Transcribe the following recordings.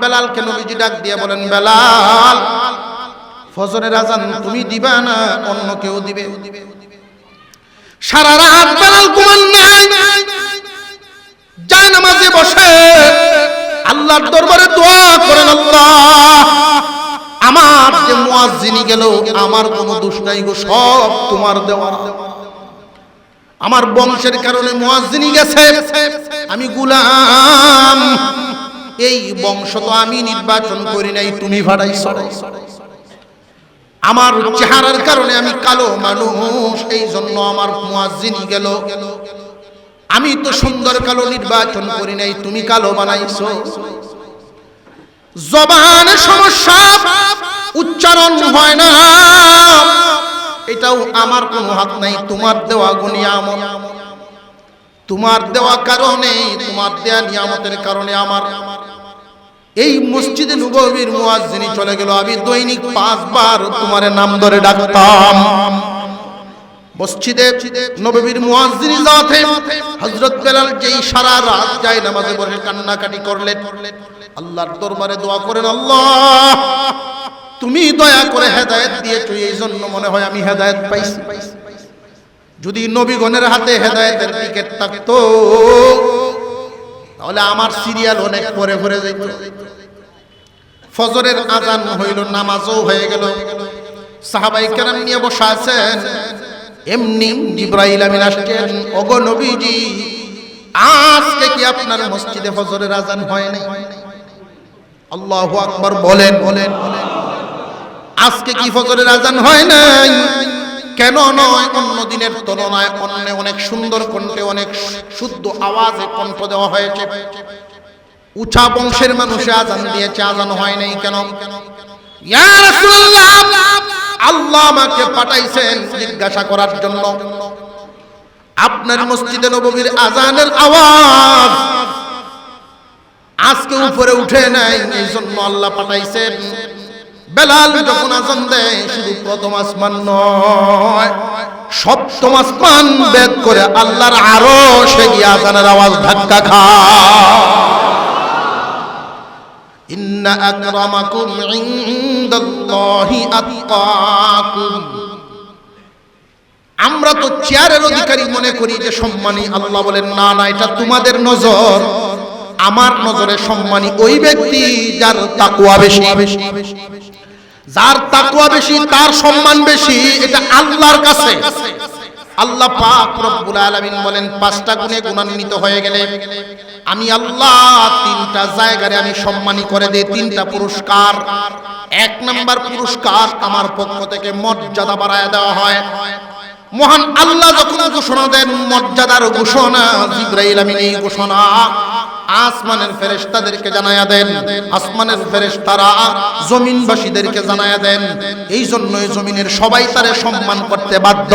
বেলালকে নবীজি ডাক দিয়ে বলেন, বেলাল, ফজরের আজান তুমি দিবা না অন্য কেউ দিবে? সারা রাত বেলাল ঘুমান নাই, যায় নামাজে বসে আল্লাহর দরবারে দোয়া করেন, আল্লাহ আমার যে মুয়াজ্জিনি গেল আমার কোনো দোষ নাই গো, সব তোমার দেওয়া। আমার বংশের কারণে মুয়াজ্জিনি গেছে, আমি গোলাম, এই বংশ তো আমি নির্বাচন করি নাই, তুমি ভাড়াইছো। আমার চেহারার কারণে আমি কালো মানুষ, এই জন্য আমার মুয়াজ্জিনি গেল। আমি তো সুন্দর কালো নির্বাচন করি নাই, তুমি কালো বানাইছো। জবানের সমস্যা, উচ্চারণ হয় না, এটাও আমার কোনো হাত নাই, তোমার দেওয়া নিয়ামত। তোমার দেওয়া কারণে, তোমার দেয়া নিয়ামতের কারণে আমার এই মসজিদে নববীর মুয়াজ্জিনি চলে গেল। আমি দৈনিক 5 বার তোমার নাম ধরে ডাকতাম। মসজিদে নববীর মুয়াজ্জিনি যাতে হযরত বেলাল যেই সারা রাত যায় নামাজে বসে কান্নাকাটি করলেন, আল্লাহর দরবারে দোয়া করেন, আল্লাহ তুমি দয়া করে হেদায়েত দিয়েছো, এই জন্য মনে হয় আমি হেদায়েত পাইছি। যদি নবীগণের হাতে হেদায়েতের টিকেট থাকতো তাহলে আমার সিরিয়াল অনেক পরে পরে যেত। ফজরের আজান হইল, নামাজও হয়ে গেল, সাহাবায়ে কেরাম নিয়ে বসা আছেন। এমনি জিবরাইল আমিন আসছেন, ওগো নবীজি, আজকে কি আপনার মসজিদে ফজরের আজান হয় নাই? আল্লাহু আকবার বলেন, আজকে কি ফজরের আজান হয় নাই? কেন নয়? অন্য দিনের তুলনায় অনেক সুন্দর কণ্ঠে, অনেক শুদ্ধ আওয়াজে কণ্ঠ দেওয়া হয়েছে। উঁচা বংশের মানুষে আজান দিয়েছে, আজান হয় নাই কেন? ইয়া রাসূলুল্লাহ, আল্লাহ আমাকে পাঠাইছেন জিজ্ঞাসা করার জন্য, আপনার মসজিদে নববীর আজানের আওয়াজ আজকে উপরে উঠে নাই, এই জন্য আল্লাহ পাঠাইছেন। বেলাল যখন আজান দেয়, শুধু প্রথম আসমান নয়, সপ্তম আসমান ভেদ করে আল্লাহর আরশে গিয়ে আজানের আওয়াজ ধাক্কা খায়। ইন্না আকরামাকুম ইনদাল্লাহি আতকাকুম। আমরা তো চেয়ারের অধিকারী মনে করি যে সম্মানী, আল্লাহ বলেন না না, এটা তোমাদের নজর, আমার নজরে সম্মানী ওই ব্যক্তি যার তাকওয়া বেশি। যার তাকওয়া বেশি তার সম্মান বেশি, এটা আল্লাহর কাছে। আল্লাহ পাক রব্বুল আলামিন বলেন, 5টা গুণে গুণান্বিত হয়ে গেলে আমি আল্লাহ 3টা জায়গায় আমি সম্মানী করে দেই, 3টা পুরস্কার। 1 নাম্বার পুরস্কার, আমার পক্ষ থেকে মর্যাদা বাড়ায় দেওয়া হয়। মহান আল্লাহ যখন ঘোষণা দেন মর্যাদার ঘোষণা, জিবরাইল আমিন এই ঘোষণা আসমানের ফেরেশতাদেরকে জানায়া দেন, আসমানের ফেরেশতারা জমিনবাসীদেরকে জানায়া দেন। এই জন্যই জমিনের সবাই তারে সম্মান করতে বাধ্য।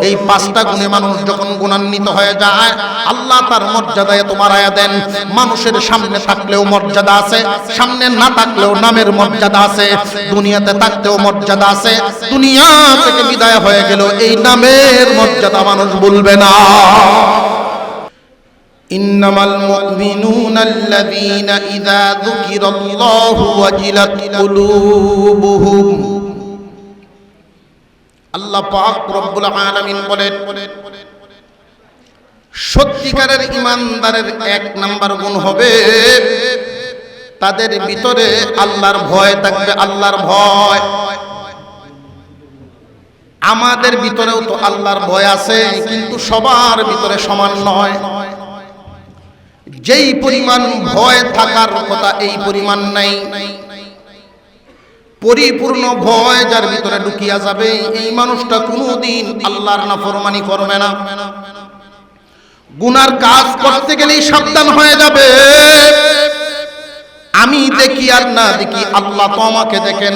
এই 5টা গুণে মানুষ যখন গুণান্বিত হয়ে যায়, আল্লাহ তার মর্যাদা এত বাড়ায়া দেন। মানুষের সামনে থাকলেও মর্যাদা আছে, সামনে না থাকলেও নামের মর্যাদা আছে, দুনিয়াতে থাকতেও মর্যাদা আছে, দুনিয়া থেকে বিদায় হয়ে গেল এই নামের মর্যাদা মানুষ ভুলবে না। ইন্নামাল মুমিনুনা আল্লাযীনা ইযা যুকিরাল্লাহু ওয়াজিলাত কুলুবুহুম। আল্লাহ পাক রব্বুল আলামিন বলেন, সত্যিকারের ঈমানদারের 1 নাম্বার গুণ হবে তাদের ভিতরে আল্লাহর ভয় থাকবে, আল্লাহর ভয়। আমাদের ভিতরেও তো আল্লাহর ভয় আছে, কিন্তু সবার ভিতরে সমান নয়। যেই পরিমাণ ভয় থাকার কথা এই পরিমাণ নাই। পরিপূর্ণ ভয় যার ভিতরে ঢুকিয়া যাবে, এই মানুষটা কোনোদিন আল্লাহর নাফরমানি করবে না। গুনার কাজ করতে গেলেই সাবধান হয়ে যাবে। আমি দেখি আর না দেখি, আল্লাহ তো আমাকে দেখেন।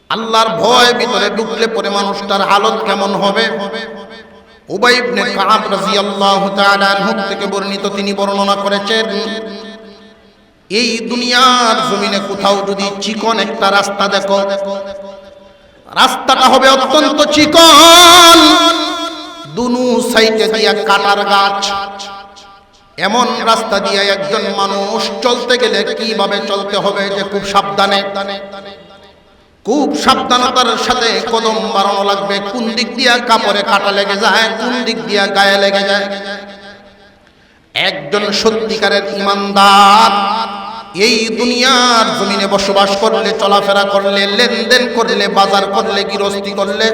আল্লাহর ভয় ভিতরে ঢুকলে পরে মানুষটার হালত কেমন হবে? উবাই ইবনে কাব রাদিয়াল্লাহু তাআলা আনহু থেকে বর্ণিত, তিনি বর্ণনা করেছেন, এই দুনিয়ার জমিনে কোথাও যদি চিকন একটা রাস্তা দেখো, রাস্তাটা হবে অত্যন্ত চিকন, দুনু সাইডে দিয়া কাটার গাছ, এমন রাস্তা দিয়ে একজন মানুষ চলতে গেলে কিভাবে চলতে হবে যে খুব সাবধানে, খুব সাবধানতার সাথে কদম বাড়ানো লাগবে। কোন দিক দিয়ে কাপড়ে কাটা লেগে যায়, কোন দিক দিয়ে গায়ে লেগে যায়। একজন সত্যিকারের ইমানদার এই দুনিয়ার জমিনে বসবাস করলে, চলাফেরা করলে, লেনদেন করলে, বাজার করলে, গৃহস্থী করলে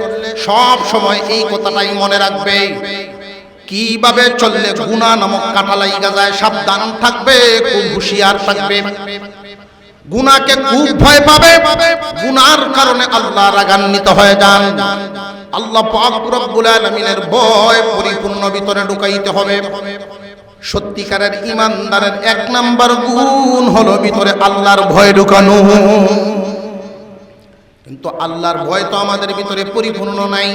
সব সময় এই কথাটাই মনে রাখবে, কিভাবে চললে গুনাহ নামক কাঁটা লাগা যায়। সাবধান থাকবে, খুব হুঁশিয়ার থাকবে। গুনাহকে খুব ভয় পাবে, গুনার কারণে আল্লাহ রাগান্বিত হয়ে যান। আল্লাহ পাক রব্বুল আলামিনের ভয় পরিপূর্ণ ভিতরে ঢুকাইতে হবে। সত্যিকারের ইমানদারের এক নাম্বার গুণ হলো ভিতরে আল্লাহর ভয় ঢুকানো। কিন্তু আল্লাহর ভয় তো আমাদের ভিতরে পরিপূর্ণ নাই,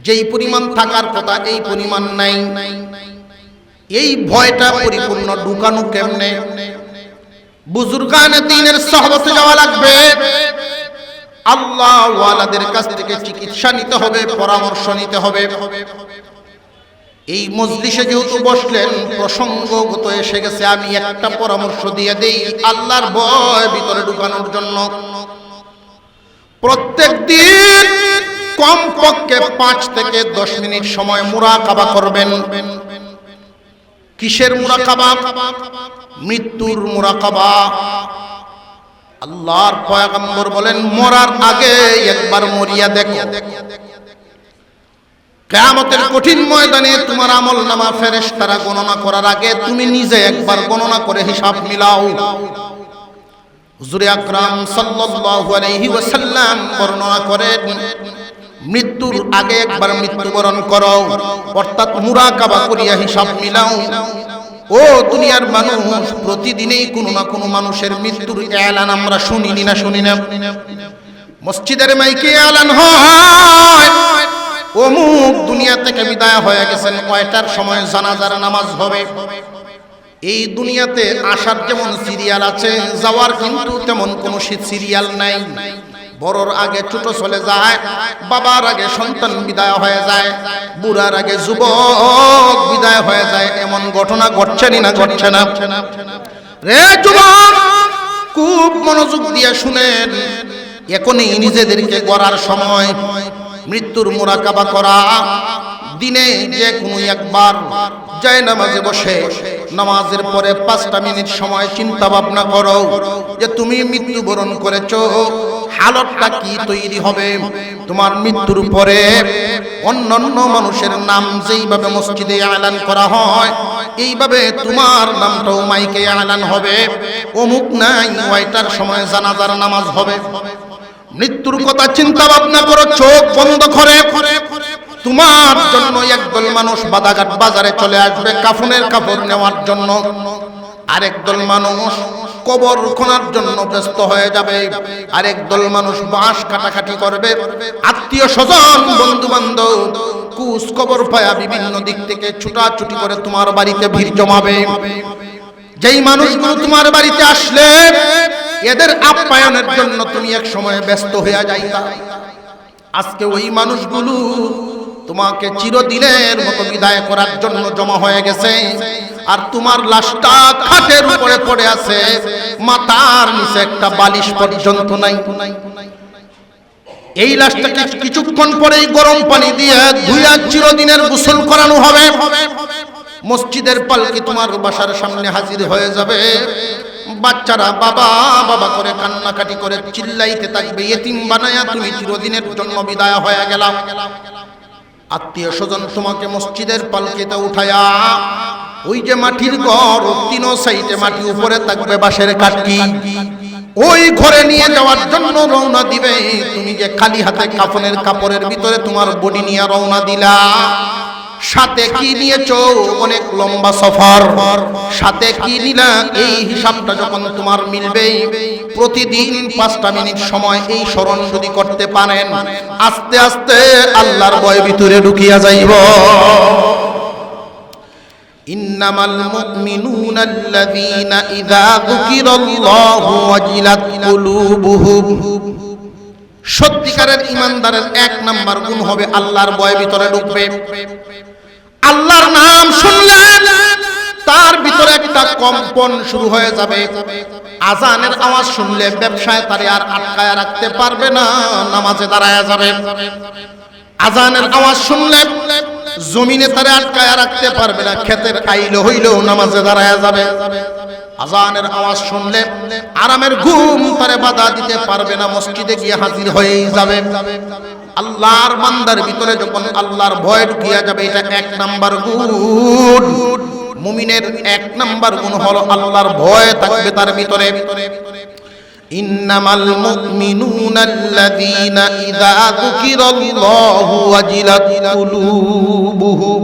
যেই পরিমাণ থাকার কথা এই পরিমাণ নাই। এই ভয়টা পরিপূর্ণ ঢুকানো কেমনে? বুজুর্গানে দ্বীনের সহবতে যাওয়া লাগবে, আল্লাহ ওয়ালাদের কাছ থেকে চিকিৎসা নিতে হবে, পরামর্শ নিতে হবে। এই মজলিসে যেহেতু বসলেন, প্রসঙ্গগত এসে গেছে, আমি একটা পরামর্শ দিয়ে দেই আল্লাহর ভয় ভিতরে ঢুকানোর জন্য। প্রত্যেক দিন কমপক্ষে 5 থেকে 10 মিনিট সময় মুরাকাবা করবেন। কিসের মুরাকাবা? মৃত্যুর মুরাকাবা। আল্লাহর পয়গম্বর বলেন, মরার আগে একবার মরিয়া দেখো। কিয়ামতের কঠিন ময়দানে তোমার আমলনামা ফেরেশতারা গণনা করার আগে তুমি নিজে একবার গণনা করে হিসাব মিলাও। হুজুর আকরাম সাল্লাল্লাহু আলাইহি ওয়াসাল্লাম বর্ণনা করেন, মৃত্যুর আগে একবার মৃত্যুবরণ করো, অর্থাৎ মুরাকাবা করিয়া হিসাব মিলাও। ও দুনিয়ার মানুষ, প্রতিদিনই কোনো না কোনো মানুষের মৃত্যুর এলান আমরা শুনি না? মসজিদের মাইকে এলান হয়, অমুক দুনিয়া থেকে বিদায় হয়ে গেছেন, কয়টার সময় জানাজার নামাজ হবে। এই দুনিয়াতে আসার যেমন সিরিয়াল আছে, যাওয়ার কিন্তু তেমন কোনো সিরিয়াল নাই। বড়র আগে ছোট চলে যায়, বাবার আগে সন্তান বিদায় হয়ে যায়, বুড়ার আগে যুবক বিদায় হয়ে যায়। এমন ঘটনা ঘটছে না? ঘটছে না রে যুবক? খুব মনোযোগ দিয়ে শুনেন, এখনই নিজেদেরকে গড়ার সময়। মৃত্যুর মুরাকাবা করা, দিনে যে কোনো একবার জায়নামাজে বসে নামাজের পরে 5টা মিনিট সময় চিন্তা ভাবনা করো যে তুমি মৃত্যুবরণ করেছো, হালতটা কি তৈরি হবে। তোমার মৃত্যুর পরে অন্যান্য মানুষের নাম যেইভাবে মসজিদে এলান করা হয়, এইভাবে তোমার নামটাও মাইকে এলান হবে। অমুক নাই ওইটার সময় জানাজার নামাজ হবে। মৃত্যুর কথা চিন্তা ভাবনা করো, চোখ বন্ধ করে। তোমার জন্য একদল মানুষ বাদাঘাট বাজারে চলে আসবে কাফনের কাপড় নেওয়ার জন্য, আরেক দল মানুষ কবর খোঁড়ার জন্য ব্যস্ত হয়ে যাবে, আরেক দল মানুষ বাঁশ কাটাকাটি করবে। আত্মীয় স্বজন, বন্ধু বান্ধব কুস কবর পায়া বিভিন্ন দিক থেকে ছুটাছুটি করে তোমার বাড়িতে ভিড় জমাবে। যেই মানুষগুলো তোমার বাড়িতে আসলে এদের আপ্যায়নের জন্য তুমি এক সময় ব্যস্ত হয়ে যাইতা, আজকে ওই মানুষগুলো তোমাকে চিরদিনের মতো বিদায় করার জন্য জমা হয়ে গেছে। আর তোমার লাশটা খাটের উপরে পড়ে আছে, মাথার নিচে একটা বালিশ পর্যন্ত নাই। এই লাশটাকে কিছুক্ষণ পরেই গরম পানি দিয়ে ধুইয়া চিরদিনের গোসল করানো হবে। মসজিদের পালকি তোমার বাসার সামনে হাজির হয়ে যাবে। বাচ্চারা বাবা বাবা করে কান্নাকাটি করে চিল্লাইতে থাকবে, এতিম বানায়া তুমি চিরদিনের জন্য বিদায় হয়ে গেলাম। আত্মীয় স্বজন তোমাকে মসজিদের পালকিতে উঠায়া ওই যে মাটির ঘর, 3 সাইডে মাটি, উপরে থাকবে বাঁশের কাঠি, ওই ঘরে নিয়ে যাওয়ার জন্য রওনা দিবে। তুমি যে খালি হাতে কাফনের কাপড়ের ভিতরে তোমার বডি নিয়ে রওনা দিলা, সাথে কি নিয়েছো? অনেক লম্বা সফর। সাথে কি নিলা? এই হিসাবটা যখন তোমার মিলবে, প্রতিদিন 5টা মিনিট সময় এই স্মরণ যদি করতে পারেন, আস্তে আস্তে আল্লাহর ভয় ভিতরে ঢুকিয়া যাইব। ইন্নামাল মুমিনুনা আল্লাযীনা ইযা যুকিরাল্লাহু ওয়াজিলাত কুলুবুহুম। সত্যিকারের ইমানদারের 1 নাম্বার গুণ হবে আল্লাহর ভয় ভিতরে ঢুকবে। আল্লাহর নাম শুনলে তার ভিতরে একটা কম্পন শুরু হয়ে যাবে। আজানের আওয়াজ শুনলে ব্যবসায় তারে আর আটকায় রাখতে পারবে না, নামাজে দাঁড়ায় যাবে। আজানের আওয়াজ শুনলে জমিনে তারে আটকায় রাখতে পারবে না, ক্ষেতের আইলো হইলেও নামাজে দাঁড়ায় যাবে। আজানের আওয়াজ শুনলে আরামের ঘুম তারে বাধা দিতে পারবে না, মসজিদে গিয়ে হাজির হয়েই যাবে। আল্লাহর বান্দার ভিতরে যখন আল্লাহর ভয় ঢুকিয়া যাবে, এটা 1 নাম্বার গুণ। মুমিনের 1 নাম্বার গুণ হলো আল্লাহর ভয় থাকবে তার ভিতরে। ইন্নামাল মুমিনুনা আল্লাযীনা ইযা যুকিরাল্লাহু ওয়াজিলাত কুলুবুহুম।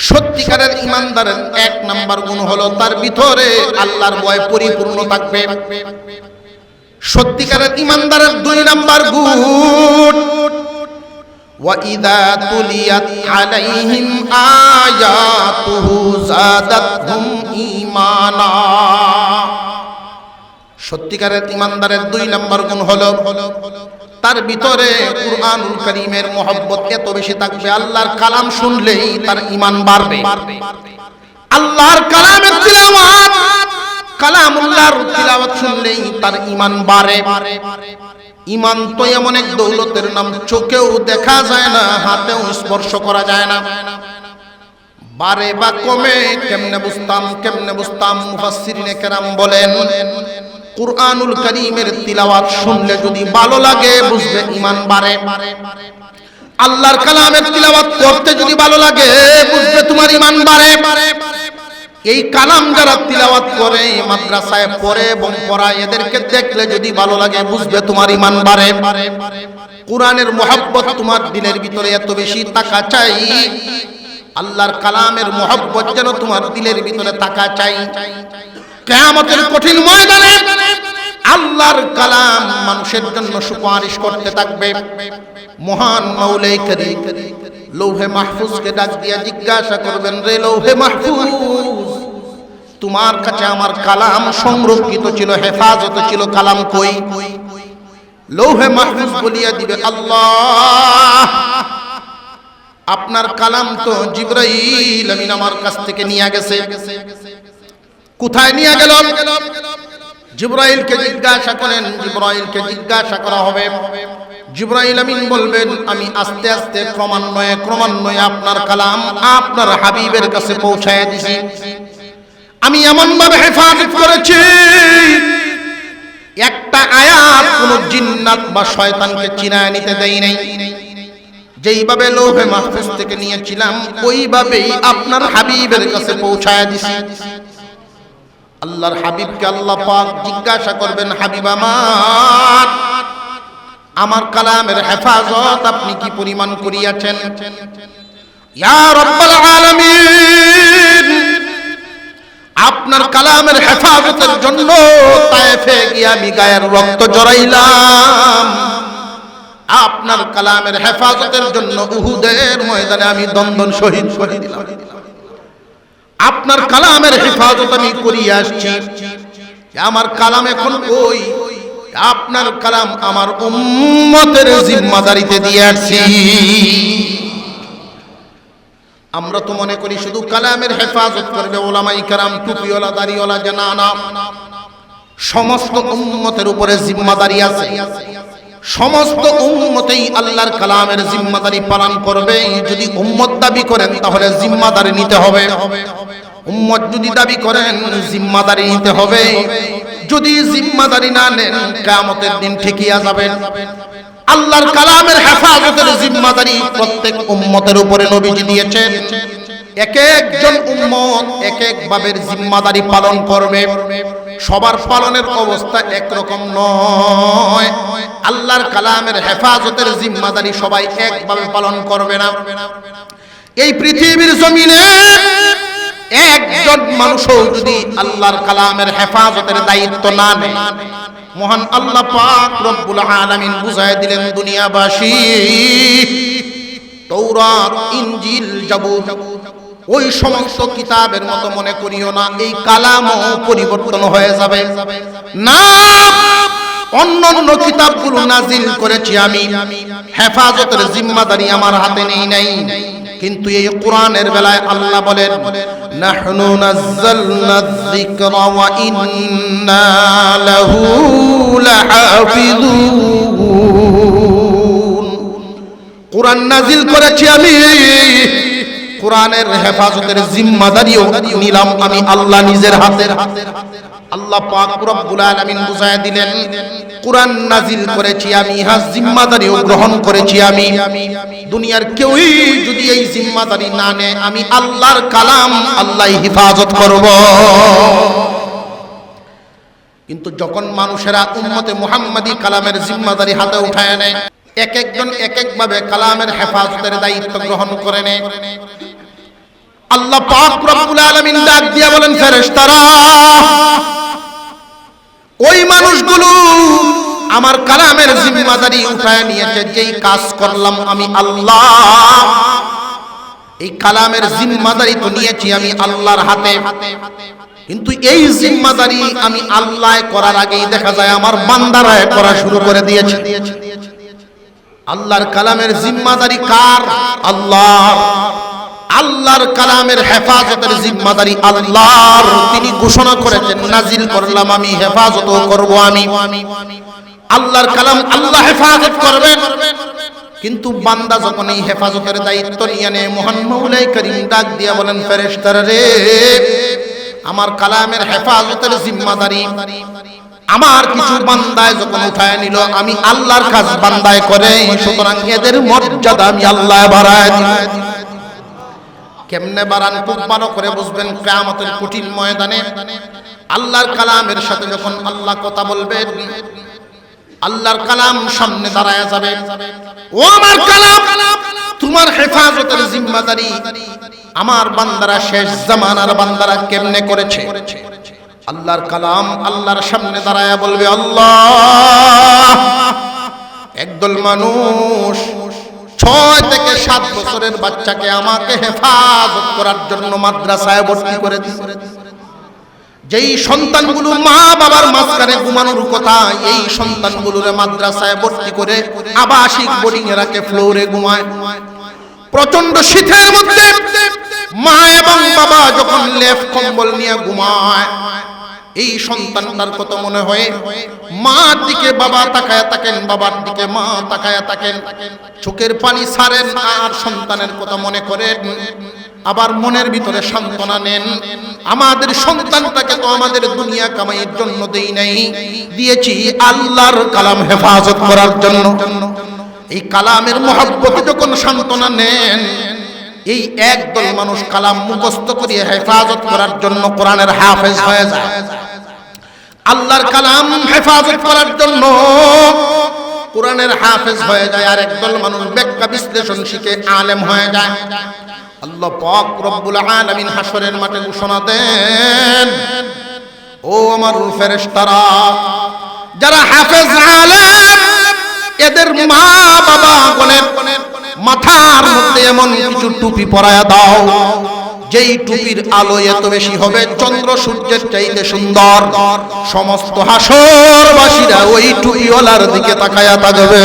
সত্যিকারের ঈমানদারের 1 নাম্বার গুণ হলো তার ভিতরে আল্লাহর ভয় পরিপূর্ণ থাকবে। সত্যিকারের ঈমানদারের 2 নাম্বার গুণ, وَإِذَا تُلِيَتْ عَلَيْهِمْ آيَاتُهُ زَادَتْهُمْ ঈমানা। সত্যিকারের ঈমানদারের 2 নাম্বার গুণ হলো তার ভিতরে কুরআনুল কারীমের মহব্বত এত বেশি থাকবে, আল্লাহর কালাম শুনলেই তার ঈমান বাড়বে। আল্লাহর কালামের তিলাওয়াত, কালামুল্লাহর তিলাওয়াত শুনলেই তার ঈমান বাড়ে। ঈমান তো এমন এক দৌলতের নাম, চোখেও দেখা যায় না, হাতেও স্পর্শ করা যায় না। বাড়ে বা কমে কেমনে বুঝতাম? মুফাসসিরিনে কেরাম বলেন, কুরআনুল কারীমের তিলাওয়াত শুনলে যদি ভালো লাগে বুঝবে ঈমান বাড়ে। আল্লাহর কালামের তিলাওয়াত করতে যদি ভালো লাগে বুঝবে তোমার ঈমান বাড়ে। এই কালাম যারা তিলাওয়াত করে, মাদ্রাসায় পড়ে এবং পড়ায়, এদেরকে দেখলে যদি ভালো লাগে বুঝবে তোমার ঈমান বাড়ে। কোরআনের মহব্বত তোমার দিলের ভিতরে এত বেশি থাকা চাই, আল্লাহর কালামের মহব্বত যেন তোমার দিলের ভিতরে থাকা চাই। কিয়ামতের কঠিন ময়দানে আল্লাহর কালাম মানুষের জন্য সুপারিশ করতে থাকবে। মহান মাওলাই কারীম লৌহে মাহফুজকে ডাক দিয়া জিজ্ঞাসা করবেন, রে লৌহে মাহফুজ, তোমার কাছে আমার কালাম সংরক্ষিত ছিল, হেফাজত ছিল, কালাম কই? লৌহে মাহফুজ বলিয়া দিবে, আল্লাহ, আপনার কালাম তো জিবরাইল আমিন আমার কাছ থেকে নিয়ে গেছে। কোথায় নিয়ে গেল? জিবরাইলকে জিজ্ঞাসা করেন। জিবরাইলকে জিজ্ঞাসা করা হবে। জিবরাইল আমিন বলবেন, আমি আস্তে আস্তে ক্রমান্বয়ে আপনার কালাম আপনার হাবিবের কাছে পৌঁছায় দিছি। আমি এমন ভাবে হেফাজত করেছি, একটা আয়াত কোন জিন্নাত বা শয়তানকে চিনায় নিতে দেই নাই। যেইভাবে লৌহে মাহফুজ থেকে নিয়েছিলাম ওইভাবেই আপনার হাবিবের কাছে পৌঁছায় দিছি। আল্লাহর হাবিবকে আল্লাহ পাক জিজ্ঞাসা করবেন, হাবিব আমার কালামের হেফাজত আপনি কি পরিমাণ করিয়াছেন? ইয়া রাব্বাল আলামিন, আপনার কালামের হেফাজতের জন্য তায়েফে গিয়ে আমি গায়ের রক্ত জড়াইলাম। আপনার কালামের হেফাজতের জন্য উহুদের ময়দানে আমি দন্দন শহীদ করে দিলাম। আপনার কালামের হেফাজত আমি করিয়া আসছি। আমার কালাম এখন কই? আপনার কালাম আমার উম্মতের জিম্মাদারিতে দিয়ে আসছি। আমরা তো মনে করি শুধু কালামের হেফাজত করবে ওলামায়ে কেরাম, টুপিওয়ালা, দাড়িওয়ালা, যে না, সমস্ত উম্মতের উপরে জিম্মাদারি আছে। সমস্ত উম্মতেই আল্লাহর কালামের জিম্মাদারি পালন করবে। যদি উম্মত দাবি করেন তাহলে জিম্মাদারি নিতে হবে। উম্মত যদি দাবি করেন জিম্মাদারি নিতে হবে। যদি জিম্মাদারি না নেন কিয়ামতের দিন ঠিকিয়া যাবেন। আল্লাহর কালামের হেফাজতের জিম্মাদারি প্রত্যেক উম্মতের উপরে নবীজি দিয়েছেন। এক একজন উম্মত এক এক ভাবের জিম্মাদারি পালন করবে। সবার পালনের অবস্থা একরকম নয়। আল্লাহর কালামের হেফাজতের জিম্মাদারি সবাই একভাবে পালন করবে না। এই পৃথিবীর জমিনে একজন মানুষও যদি আল্লাহর কালামের হেফাজতের দায়িত্ব না নেয়, মহান আল্লাহ পাক রব্বুল আলামিন বুঝায় দিলেন দুনিয়াবাসী, তাওরাত, ইনজিল, জাবুর ওই সমস্ত কিতাবের মতো মনে করিও না এই কালামও পরিবর্তন হয়ে যাবে না। অন্যান্য কিতাবগুলো নাজিল করেছি আমি, হেফাজতের জিম্মাদারি আমার হাতে নেই নাই। কিন্তু এই কোরআনের বেলায় আল্লাহ বলেন নাহনু নাযালনা যিকরা ওয়া ইন্না লাহু লাহাফিজুন। কোরআন নাজিল করেছি আমি, কোরআনের হেফাজতের জিম্মাদারিও নিলাম আমি আল্লাহ নিজের হাতে। আল্লাহ পাক রব্বুল আলামিন বুঝায় দিলেন কোরআন নাজিল করেছি আমি, ইহা জিম্মাদারিও গ্রহণ করেছি আমি। দুনিয়ার কেউই যদি এই জিম্মাদারি না নেয়, আমি আল্লাহর কালাম আল্লাহ হেফাজত করব। কিন্তু যখন মানুষেরা উম্মতে মুহাম্মাদি কালামের জিম্মাদারি হাতে উঠায় নেয়, এক একজন এক এক ভাবে কালামের হেফাজতের দায়িত্ব গ্রহণ করে নেয়, আল্লাহ পাক রব্বুল আলামিন ডাক দিয়ে বলেন ফেরেশতারা, ওই মানুষগুলো আমার কালামের জিম্মাদারি উঠায় নিয়েছে, যেই কাজ করলাম আমি আল্লাহ, এই কালামের জিম্মাদারি তো নিয়েছি আমি আল্লাহর হাতে, কিন্তু এই জিম্মাদারি আমি আল্লাহ করার আগেই দেখা যায় আমার বান্দারা করা শুরু করে দিয়েছে। আল্লাহর কালামের জিম্মাদারি কার? আল্লাহর। আল্লাহর কালামের হেফাজতের জিম্মাদারি আল্লাহর। তিনি ঘোষণা করেছেন নাজিল করলাম আমি, হেফাজতও করব আমি। আল্লাহর কালাম আল্লাহ হেফাজত করবেন, কিন্তু বান্দা যখন এই হেফাজতের দায়িত্ব নিয়ে নেয়, মহান মাওলাই করিম ডাক দিয়া বলেন ফেরেশতারা রে, আমার কালামের হেফাজতের জিম্মাদারি আমার কিছু বান্দায় যখন উঠায় নিল, আমি আল্লাহর কাজ বান্দায় করে, সুতরাং এদের মর্যাদা আমি আল্লাহ বাড়ায় দিই। কেমনে বাড়ান? খুব ভালো করে বুঝবেন। কিয়ামতের কঠিন ময়দানে আল্লাহর কালামের সাথে যখন আল্লাহ কথা বলবেন, আল্লাহর কালাম সামনে দাঁড়ায় যাবে, ও আমার কালাম, তোমার হেফাজতের জিম্মাদারি আমার বান্দারা, শেষ জামানার বান্দারা কেমনে করেছে? আল্লাহর কালাম আল্লাহর সামনে দাঁড়ায় বলবে, আল্লাহ, একদল মানুষ 6 থেকে 7 বছরের বাচ্চাকে আমাকে হেফাজত করার জন্য মাদ্রাসায় ভর্তি করে দিয়েছে। যেই সন্তানগুলো মা বাবার মাঝখানে ঘুমানোর কথা, এই সন্তানগুলোরে মাদ্রাসায় ভর্তি করে আবাসিক বোর্ডিং এ রাখে, ফ্লোরে ঘুমায়। প্রচন্ড শীতের মধ্যে মা এবং বাবা যখন লেপ কম্বল নিয়ে ঘুমায়, এই সন্তানটার কত মনে হয়, মার দিকে বাবা তাকায়া থাকেন, বাবার দিকে মা তাকায়া থাকেন, চোখের পানি ছাড়েন আর সন্তানের কথা মনে করেন। আবার মনের ভিতরে সান্ত্বনা নেন, আমাদের সন্তানটাকে তো আমাদের দুনিয়া কামাইয়ের জন্য দেই নাই, দিয়েছি আল্লাহর কালাম হেফাজত করার জন্য। এই কালামের মহব্বতে যখন সান্ত্বনা নেন, এই একদল মানুষ কালাম মুখস্থ করিয়ে হেফাজত করার জন্য কোরআনের হাফেজ হয়ে যায়। আল্লাহর কালাম হেফাজত করার জন্য কোরআনের হাফেজ হয়ে যায়, আর একদল মানুষ ব্যাখ্যা বিশ্লেষণ শিখে আলেম হয়ে যায়। আল্লাহ পাক রব্বুল আলামিন হাশরের মাঠে ঘোষণা দেন, ও আমার ফেরেশতারা, যারা হাফেজ আলেম, এদের মা বাবা বলেন মাথার মধ্যে এমন কিছু টুপি পরায়া দাও, যেই টুপির আলো এত বেশি হবে চন্দ্র সূর্যের চাইতে সুন্দর, সমস্ত হাশরবাসীরা ওই টুপিওয়ালার দিকে তাকায়া থাকবে।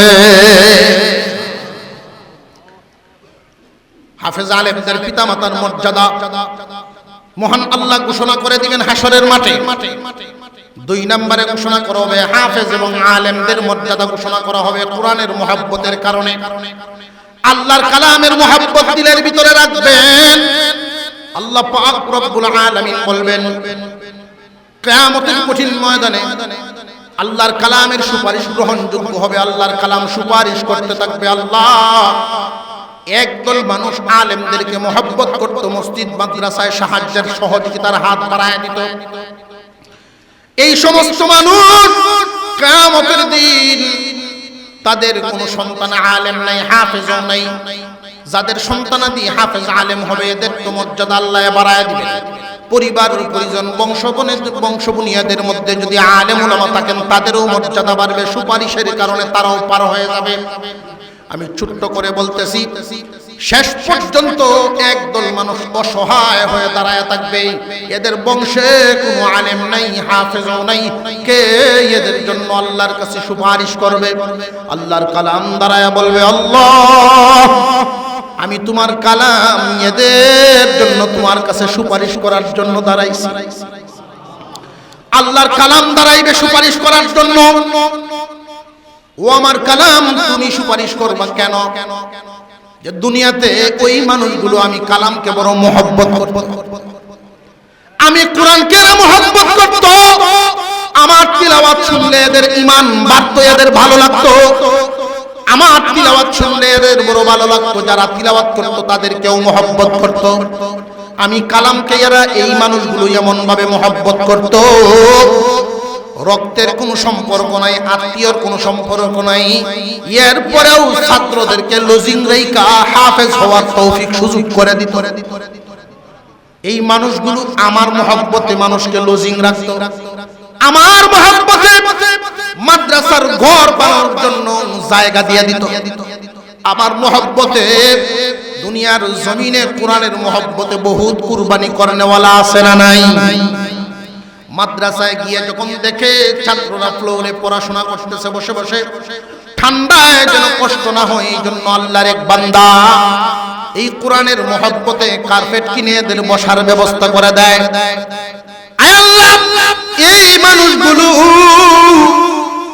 হাফেজ আলেমদের পিতামাতার মর্যাদা মহান আল্লাহ ঘোষণা করে দিবেন হাশরের মাঠে। 2 নম্বরে ঘোষণা করা হবে হাফেজ এবং আলেমদের মর্যাদা ঘোষণা করা হবে কোরআনের মহব্বতের কারণে। আল্লাহর কালামের মহব্বত দিলের ভিতরে রাখবেন, আল্লাহ পাক রব্বুল আলামিন বলবেন কিয়ামতের কঠিন ময়দানে আল্লাহর কালামের সুপারিশ গ্রহণযোগ্য হবে। আল্লাহর কালাম সুপারিশ করতে থাকবে, আল্লাহ একদল মানুষ আলেমদেরকে মহব্বত করত, মসজিদ মাদ্রাসায় সাহায্যের সহযোগিতার হাত বাড়ায় দিত। এই সমস্ত মানুষ কিয়ামতের দিন তাদের কোনো সন্তান আলেম নাই, হাফেজও নাই। যাদের সন্তানাদি হাফেজ আলেম হবে, এদের তো মর্যাদা আল্লাহ বাড়ায় দিবেন। পরিবার পরিজন বংশ বুনিয়াদের মধ্যে যদি আলেম উলামা থাকেন, তাদেরও মর্যাদা বাড়বে, সুপারিশের কারণে তারাও পার হয়ে যাবে। আমি ছোট্ট করে বলতেছি, শেষ পর্যন্ত একদল মানুষ অসহায় হয়ে দাঁড়ায় থাকবে, এদের বংশে কোনো আলেম নাই, হাফেজও নাই, কে এদের জন্য আল্লাহর কাছে সুপারিশ করবে? আল্লাহর কালাম দাঁড়ায় বলবে, আল্লাহ আমি তোমার কালাম এদের জন্য তোমার কাছে সুপারিশ করার জন্য দাঁড়াইছি। আল্লাহর কালাম দাঁড়াইবে সুপারিশ করার জন্য। ও আমার কালাম তুমি সুপারিশ করবা কেন? যে দুনিয়াতে ওই মানুষগুলো আমি কালামকে বড় মহব্বত করত, আমি কোরআনকে মহব্বত করত, আমার তিলাওয়াত শুনলে এদের ঈমান বাড়তো, এদের ভালো লাগতো। আমার তিলাওয়াত শুনলে এদের বড় ভালো লাগতো। যারা তিলাওয়াত করত তাদেরকেও মহব্বত করত। আমি কালামকে এরা এই মানুষগুলো এমন ভাবে মহব্বত করত, রক্তের কোনো সম্পর্ক নাই, আত্মীয়র কোনো সম্পর্ক নাই। এরপরেও ছাত্রদেরকে লজিং রেখা হাফেজ হওয়ার তৌফিক সুযোগ করে দিত। এই মানুষগুলো আমার মহব্বতে মানুষকে লজিং রাখত, আমার মহব্বতে মাদ্রাসার ঘর বানানোর জন্য জায়গা দিয়ে দিত, আমার মহব্বতে দুনিয়ার জমিনে কোরআনের মহব্বতে বহুত কুরবানি করনেওয়ালা আছে না নাই? মাদ্রাসায় গিয়ে যখন দেখে ছাত্ররা ফ্লোরে পড়াশোনা করতেছে বসে বসে, ঠান্ডায় যেন কষ্ট না হয় এই জন্য আল্লাহর এক বান্দা এই কোরআনের মহব্বতে কার্পেট কিনে এদের বসার ব্যবস্থা করে দেয়। আয় আল্লাহ, এই মানুষগুলো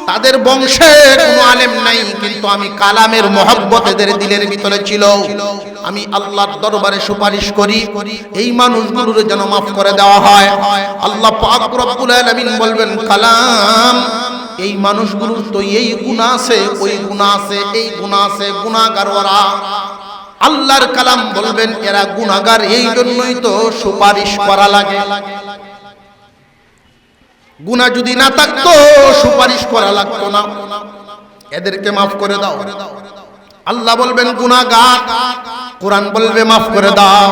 তাদের বংশে কোনো আলেম নাই, কিন্তু আমি কালামের মহব্বত এদের দিলের ভিতরে ছিল। আমি আল্লাহর দরবারে সুপারিশ করি এই মানুষগুলোর যেন মাফ করে দেওয়া হয়। আল্লাহ পাক রব্বুল আলামিন বলবেন, কালাম এই মানুষগুলোর তো এই গুনাহ আছে, ওই গুনাহ আছে, এই গুনাহ আছে, গুনাহগার ওরা। আল্লাহর কালাম বলবেন এরা গুনাহগার, এই জন্যই তো সুপারিশ করা লাগে। গুনাহ যদি না থাকতো সুপারিশ করা লাগতো না, এদেরকে মাফ করে দাও। আল্লাহ বলবেন গুনাহগার, কোরআন বলবে মাফ করে দাও।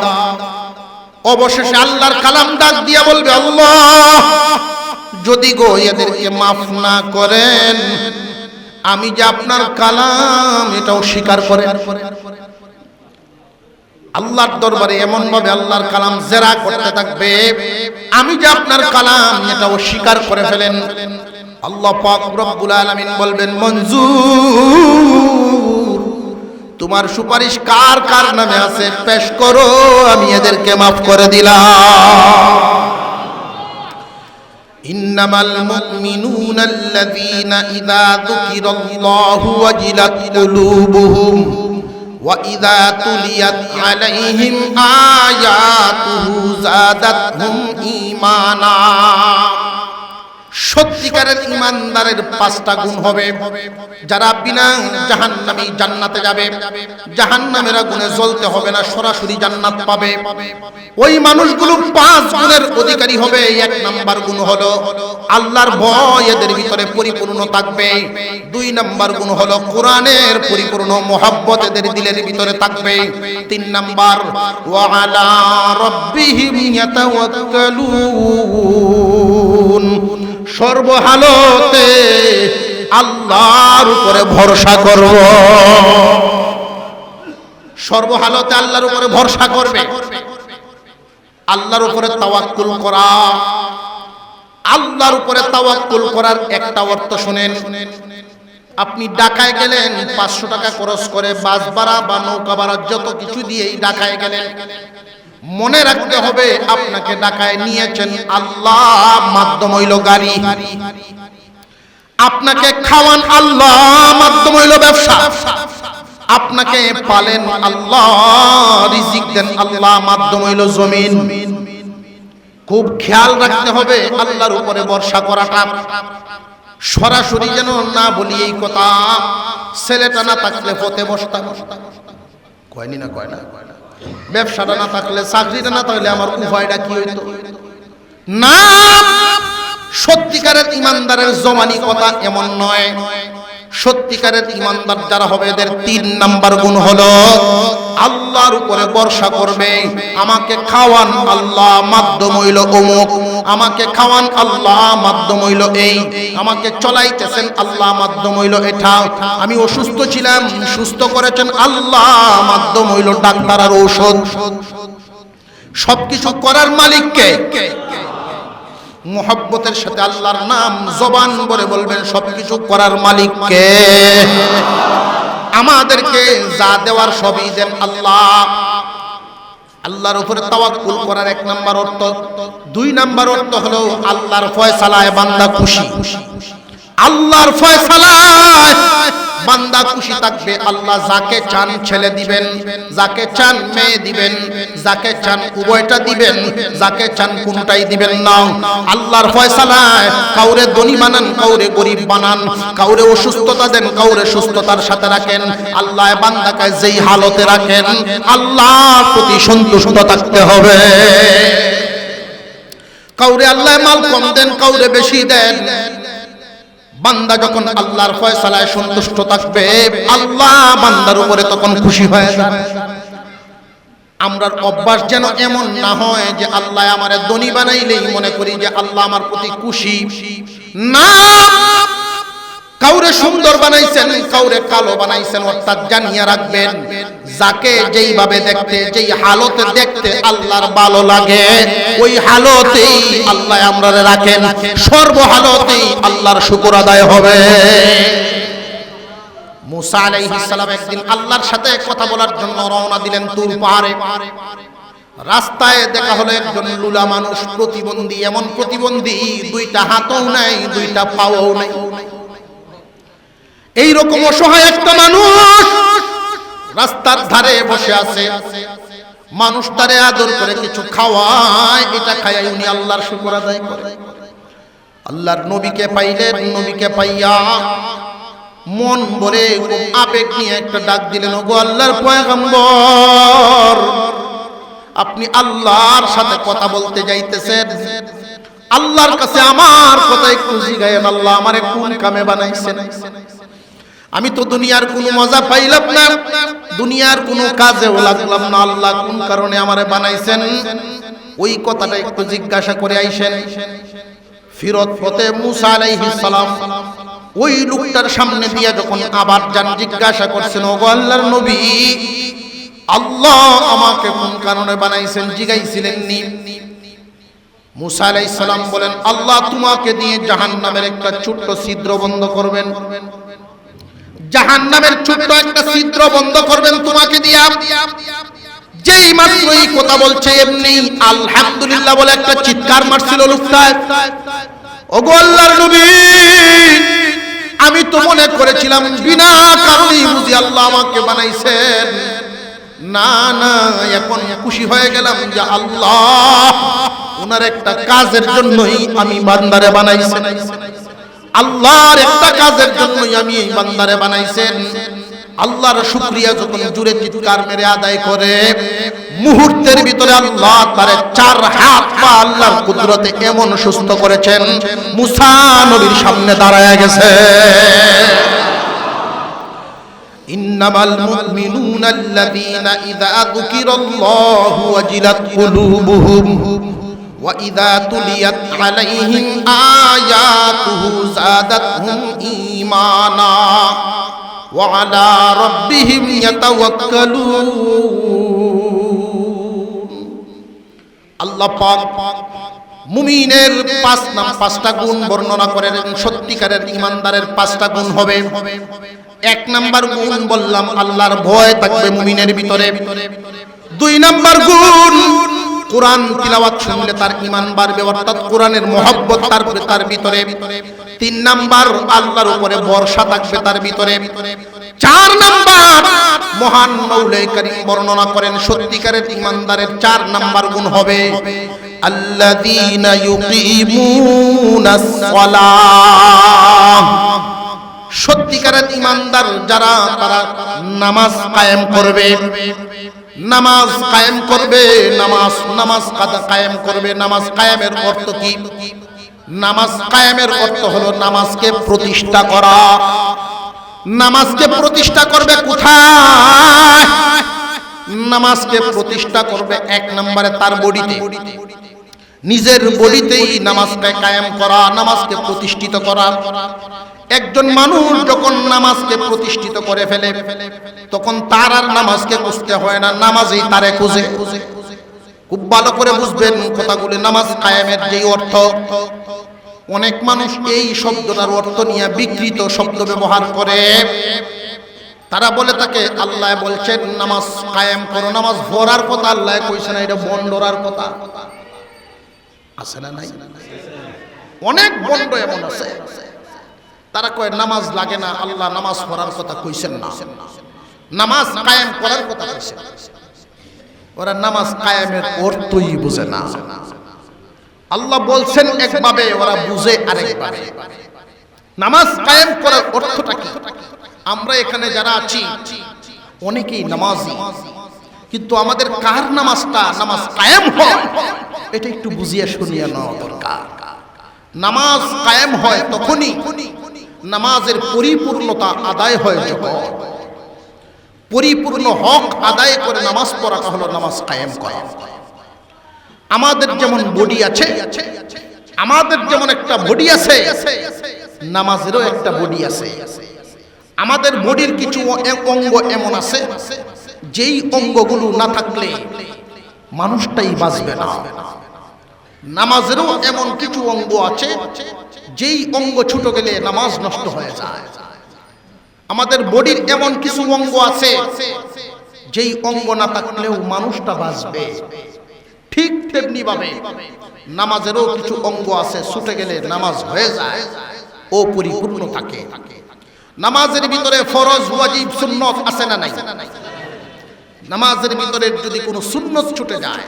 অবশেষে আল্লাহর কালাম ডাক দিয়া বলবে, আল্লাহ যদি গো এদেরকে মাফ না করেন, আমি যে আপনার কালাম এটাও স্বীকার করেন। আল্লাহর দরবারে এমন ভাবে আল্লাহর কালাম জেরা করতে থাকবে, আমি যে আপনার কালাম এটা অস্বীকার করে ফেলেন। আল্লাহ পাক রব্বুল আলামিন বলবেন, মঞ্জুর, তোমার সুপারিশ কার কার নামে আছে পেশ করো, আমি এদেরকে মাফ করে দিলাম। ইন্নামাল মুমিনুনা আল্লাযীনা ইযা যুকিরাল্লাহু ওয়াজিলাত কুলুবুহুম وَإِذَا تُلِيَتْ عَلَيْهِمْ آيَاتُهُ زَادَتْهُمْ إِيمَانًا। সত্যিকারের ইমানদারের 5টা গুণ হবে। যারা বিনা জাহান্নামী জান্নাতে যাবে, জাহান্নামের আগুনে জ্বলতে হবে না, সরাসরি জান্নাত পাবে। ওই মানুষগুলো 5 গুণের অধিকারী হবে। 1 নাম্বার গুণ হলো আল্লাহর ভয় এদের ভিতরে পরিপূর্ণ থাকবে। 2 নাম্বার গুণ হলো কোরআনের পরিপূর্ণ মহব্বত এদের দিলের ভিতরে থাকবে। 3 নাম্বার ওয়া আলা রাব্বিহিম ইয়াতাওয়াক্কালুন, সর্বহালতে আল্লাহর উপরে ভরসা করব। সর্বহালতে আল্লাহর উপরে ভরসা করবে। আল্লাহর উপরে তাওয়াক্কুল করা, আল্লাহর উপরে তাওয়াক্কুল করার একটা অর্থ শুনেন। আপনি ঢাকায় গেলেন, 500 টাকা খরচ করে বাস ভাড়া বা নৌকা ভাড়া যত কিছু দিয়েই ঢাকায় গেলেন, মনে রাখতে হবে আপনাকে ঢাকায় নিয়েছেন আল্লাহ, মাধ্যম হইল গাড়ি। আপনাকে খাওয়ান আল্লাহ, মাধ্যম হইল ব্যবসা। আপনাকে পালেন আল্লাহ, রিজিক দেন আল্লাহ, মাধ্যম হইল জমিন। খুব খেয়াল রাখতে হবে আল্লাহর উপরে ভরসা করাটা। সরাসরি যেন না বলি এই কথা, ছেলেটা না থাকলে পথে বসতাম, কয়নি না কয় না, ব্যবসাটা না থাকলে, চাকরিটা না থাকলে আমার উপায়টা কি হইতো না। সত্যিকারের ইমানদারের জমানি কথা এমন নয়। সত্যিকারের ইমানদার যারা হবে এদের 3 নাম্বার গুণ হলো আল্লাহর উপরে ভরসা করবে। আমাকে খাওয়ান আল্লাহ, মাধ্যম হইল অমুক। আমাকে খাওয়ান আল্লাহ, মাধ্যম হইল এই। আমাকে চলাইতেছেন আল্লাহ, মাধ্যম হইল এটা। আমি অসুস্থ ছিলাম, সুস্থ করেছেন আল্লাহ, মাধ্যম হইল ডাক্তার আর ঔষধ। সবকিছু করার মালিক কে? মুহাব্বতের সাথে আল্লাহর নাম জবান ভরে বলবেন, সবকিছু করার মালিক কে? আমাদেরকে যা দেওয়ার সবই দেন আল্লাহ। আল্লাহর উপরে তাওয়াক্কুল করার 1 নাম্বার অর্থ। 2 নাম্বার অর্থ হলো আল্লাহর ফয়সালায় বান্দা খুশি। আল্লাহর ফয়সালায় বান্দা খুশি থাকবে। আল্লাহ যাকে চান ছেলে দিবেন, যাকে চান মেয়ে দিবেন, যাকে চান উভয়টা দিবেন, যাকে চান কোনটাই দিবেন না। আল্লাহর ফয়সালায় কাউরে ধনী বানান, কাউরে গরিব বানান, কাউরে অসুস্থতা দেন, কাউরে সুস্থতার সাথে রাখেন। আল্লাহ বান্দাকে যেই হালতে রাখেন আল্লাহর প্রতি সন্তুষ্ট থাকতে হবে। কাউরে আল্লাহ মাল কম দেন, কাউরে বেশি দেন, বান্দা যখন আল্লাহর ফয়সালায় সন্তুষ্ট থাকবে আল্লাহ বান্দার উপরে তখন খুশি হয়ে যাবে। আমরার অভ্যাস যেন এমন না হয় যে আল্লাহ আমারে ধনী বানাইলেই মনে করি যে আল্লাহ আমার প্রতি খুশি। না, কাউরে সুন্দর বানাইছেন, কাউরে কালো বানাইছেন, অর্থাৎ জানিয়ে রাখবেন যাকে যেইভাবে দেখতে, যেই হালতে দেখতে আল্লাহর ভালো লাগে ওই হালতেই আল্লাহ আমরারে রাখেন। সর্ব হালতেই আল্লাহর শুকর আদায় হবে। মুসা আলাইহিস সালাম একদিন আল্লাহর সাথে কথা বলার জন্য রওনা দিলেন তুর পাহাড়ে। রাস্তায় দেখা হলো একজন লুলা মানুষ, প্রতিবন্ধী, এমন প্রতিবন্ধী 2টা হাতও নাই, 2টা পাও নাই। এইরকম অসহায় একটা মানুষ রাস্তার ধারে বসে আছে। মানুষ তারে আদর করে কিছু খাওয়ায়, এটা খাইয়া উনি আল্লাহর শুকর আদায় করে। আল্লাহর নবীকে পাইলেন, নবীকে পাইয়া মন ভরে খুব আবেগ নিয়ে একটা ডাক দিলেন, ওগো আল্লাহর পয়গম্বর, আপনি আল্লাহর সাথে কথা বলতে যাইতেছেন, আল্লাহর কাছে আমার কথা একটু জিগায়েন, আল্লাহ আমারে কোন কামে বানাইছেন? আমি তো দুনিয়ার কোনো মজা পাইলাম না, দুনিয়ার কোনো কাজেও লাগলাম না, আল্লাহ কোন কারণে আমারে বানাইছেন ওই কথাটা একটু জিজ্ঞাসা করে আইসেন। ফিরত পথে মুসা আলাইহিস সালাম ওই লোকটার সামনে দিয়ে যখন আবার যান, জিজ্ঞাসা করছেন, ওগো আল্লাহর নবী, আল্লাহ আমাকে কোন কারণে বানাইছেন জিগাইছিলেন নি? মুসা আলাইহিস সালাম বলেন, আল্লাহ তোমাকে দিয়ে জাহান্নামের একটা ছোট্ট ছিদ্র বন্ধ করবেন, জাহান্নামের ছোট্ট একটা ছিদ্র বন্ধ করবেন তোমাকে দিয়া। যেই মাত্র এই কথা বলছে এমনি আলহামদুলিল্লাহ বলে একটা চিৎকার মারছিল লোকটা। ওগো আল্লাহর নবী, আমি তো মনে করেছিলাম বিনা কারণেই বুঝি আল্লাহ আমাকে বানাইছেন। না না, এখন খুশি হয়ে গেলাম যে আল্লাহ ওনার একটা কাজের জন্যই আমি বান্দারে বানাইছেন, আল্লাহর একটা কাজের জন্যই আমি এই বান্দারে বানাইছেন। আল্লাহর শুকরিয়া যখন জুড়ে চিৎকার মেরে আদায় করে, মুহূর্তের ভিতরে আল্লাহ তার 4 হাত পা আল্লাহর কুদরতে এমন সুস্থ করেছেন, মুসা নবীর সামনে দাঁড়ায় গেছে। ইন্নামাল মুমিনুনা আল্লাযীনা ইযা যুকিরাল্লাহু ওয়াজিলাত কুলুবুহুম وَإِذَا تُلِيَتْ عَلَيْهِمْ آيَاتُهُ زَادَتْهُمْ إِيمَانًا وَعَلَى رَبِّهِمْ يَتَوَكَّلُونَ। আল্লাহ পাক মুমিনের 5টা গুণ বর্ণনা করেন। সত্যিকারের ইমানদারের 5টা গুণ হবে। 1 নাম্বার গুণ বললাম, আল্লাহর ভয় থাকবে মুমিনের ভিতরে। 2 নাম্বার গুণ, কোরআন তিলাওয়াত শুনলে তার ঈমান বাড়বে, অর্থাৎ কোরআনের মহব্বত তার ভিতরে। 3 নাম্বার, আল্লাহর উপরে ভরসা থাকবে তার ভিতরে। 4 নাম্বার, মহান মাওলাই কারীম বর্ণনা করেন সত্যিকারের ঈমানদারের 4 নাম্বার গুণ হবে আল্লাযীনা ইউকিমুনাস সালাহ। সত্যিকারের ঈমানদার যারা, তারা নামাজ কায়েম করবে, নামাজ কায়েম করবে, নামাজ কায়েম করবে। নামাজ কায়েমের অর্থ কি? নামাজ কায়েমের অর্থ হলো নামাজকে প্রতিষ্ঠা করা। নামাজকে প্রতিষ্ঠা করবে কোথায়? নামাজকে প্রতিষ্ঠা করবে 1 নম্বরে তার বডিতে, নিজের বডিতেই নামাজকে কায়েম করা, নামাজকে প্রতিষ্ঠিত করা। একজন মানুষ যখন নামাজকে প্রতিষ্ঠিত করে ফেলে তখন তার আর নামাজকে খুঁজতে হয় না, নামাজই তারে খুঁজে। খুব ভালো করে বুঝবেন কথাগুলো। নামাজ কায়েমের যে অর্থ, অনেক মানুষ এই শব্দটার অর্থ নিয়ে বিকৃত শব্দ ব্যবহার করে। তারা বলে থাকে আল্লাহ বলছেন নামাজ কায়েম করো, নামাজ পড়ার কথা আল্লাহ কইছে না, এটা বন্ডরার কথা আছে না নাই? অনেক বন্ড এমন আছে তারা কয় নামাজ লাগে না, আল্লাহ নামাজ পড়ার কথা কইছেন না, নামাজ কায়েম করার কথা কইছেন। ওরা নামাজ কায়েমের অর্থই বুঝে না। আল্লাহ বলছেন একভাবে, ওরা বুঝে আরেকভাবে। নামাজ কায়েম করার অর্থটা কি? আমরা এখানে যারা আছি অনেকেই নামাজি, কিন্তু আমাদের কার নামাজটা নামাজ কায়েম হয় এটা একটু বুঝিয়ে শুনিয়ে নেওয়া দরকার। নামাজ কায়েম হয় তখনই নামাজের পরিপূর্ণতা আদায় হয়, যখন পরিপূর্ণ হক আদায় করে নামাজ পড়াটা হলো নামাজ কায়েম করা। আমাদের যেমন বডি আছে, আমাদের যেমন একটা বডি আছে, নামাজেরও একটা বডি আছে। আমাদের বডির কিছু অঙ্গ এমন আছে যেই অঙ্গগুলো না থাকলে মানুষটাই বাঁচবে না। নামাজেরও এমন কিছু অঙ্গ আছে যেই অঙ্গ ছুটে গেলে নামাজ নষ্ট হয়ে যায়। আমাদের বডির এমন কিছু অঙ্গ আছে যেই অঙ্গ না থাকলেও মানুষটা বাঁচবে। ঠিক তেমনি ভাবে নামাজেরও কিছু অঙ্গ আছে, ছুটে গেলে নামাজ হয়ে যায়, অপরিপূর্ণ থাকে। নামাজের ভিতরে ফরজ, ওয়াজিব, সুন্নত আছে না নাই? নামাজের ভিতরে যদি কোনো সুন্নত ছুটে যায়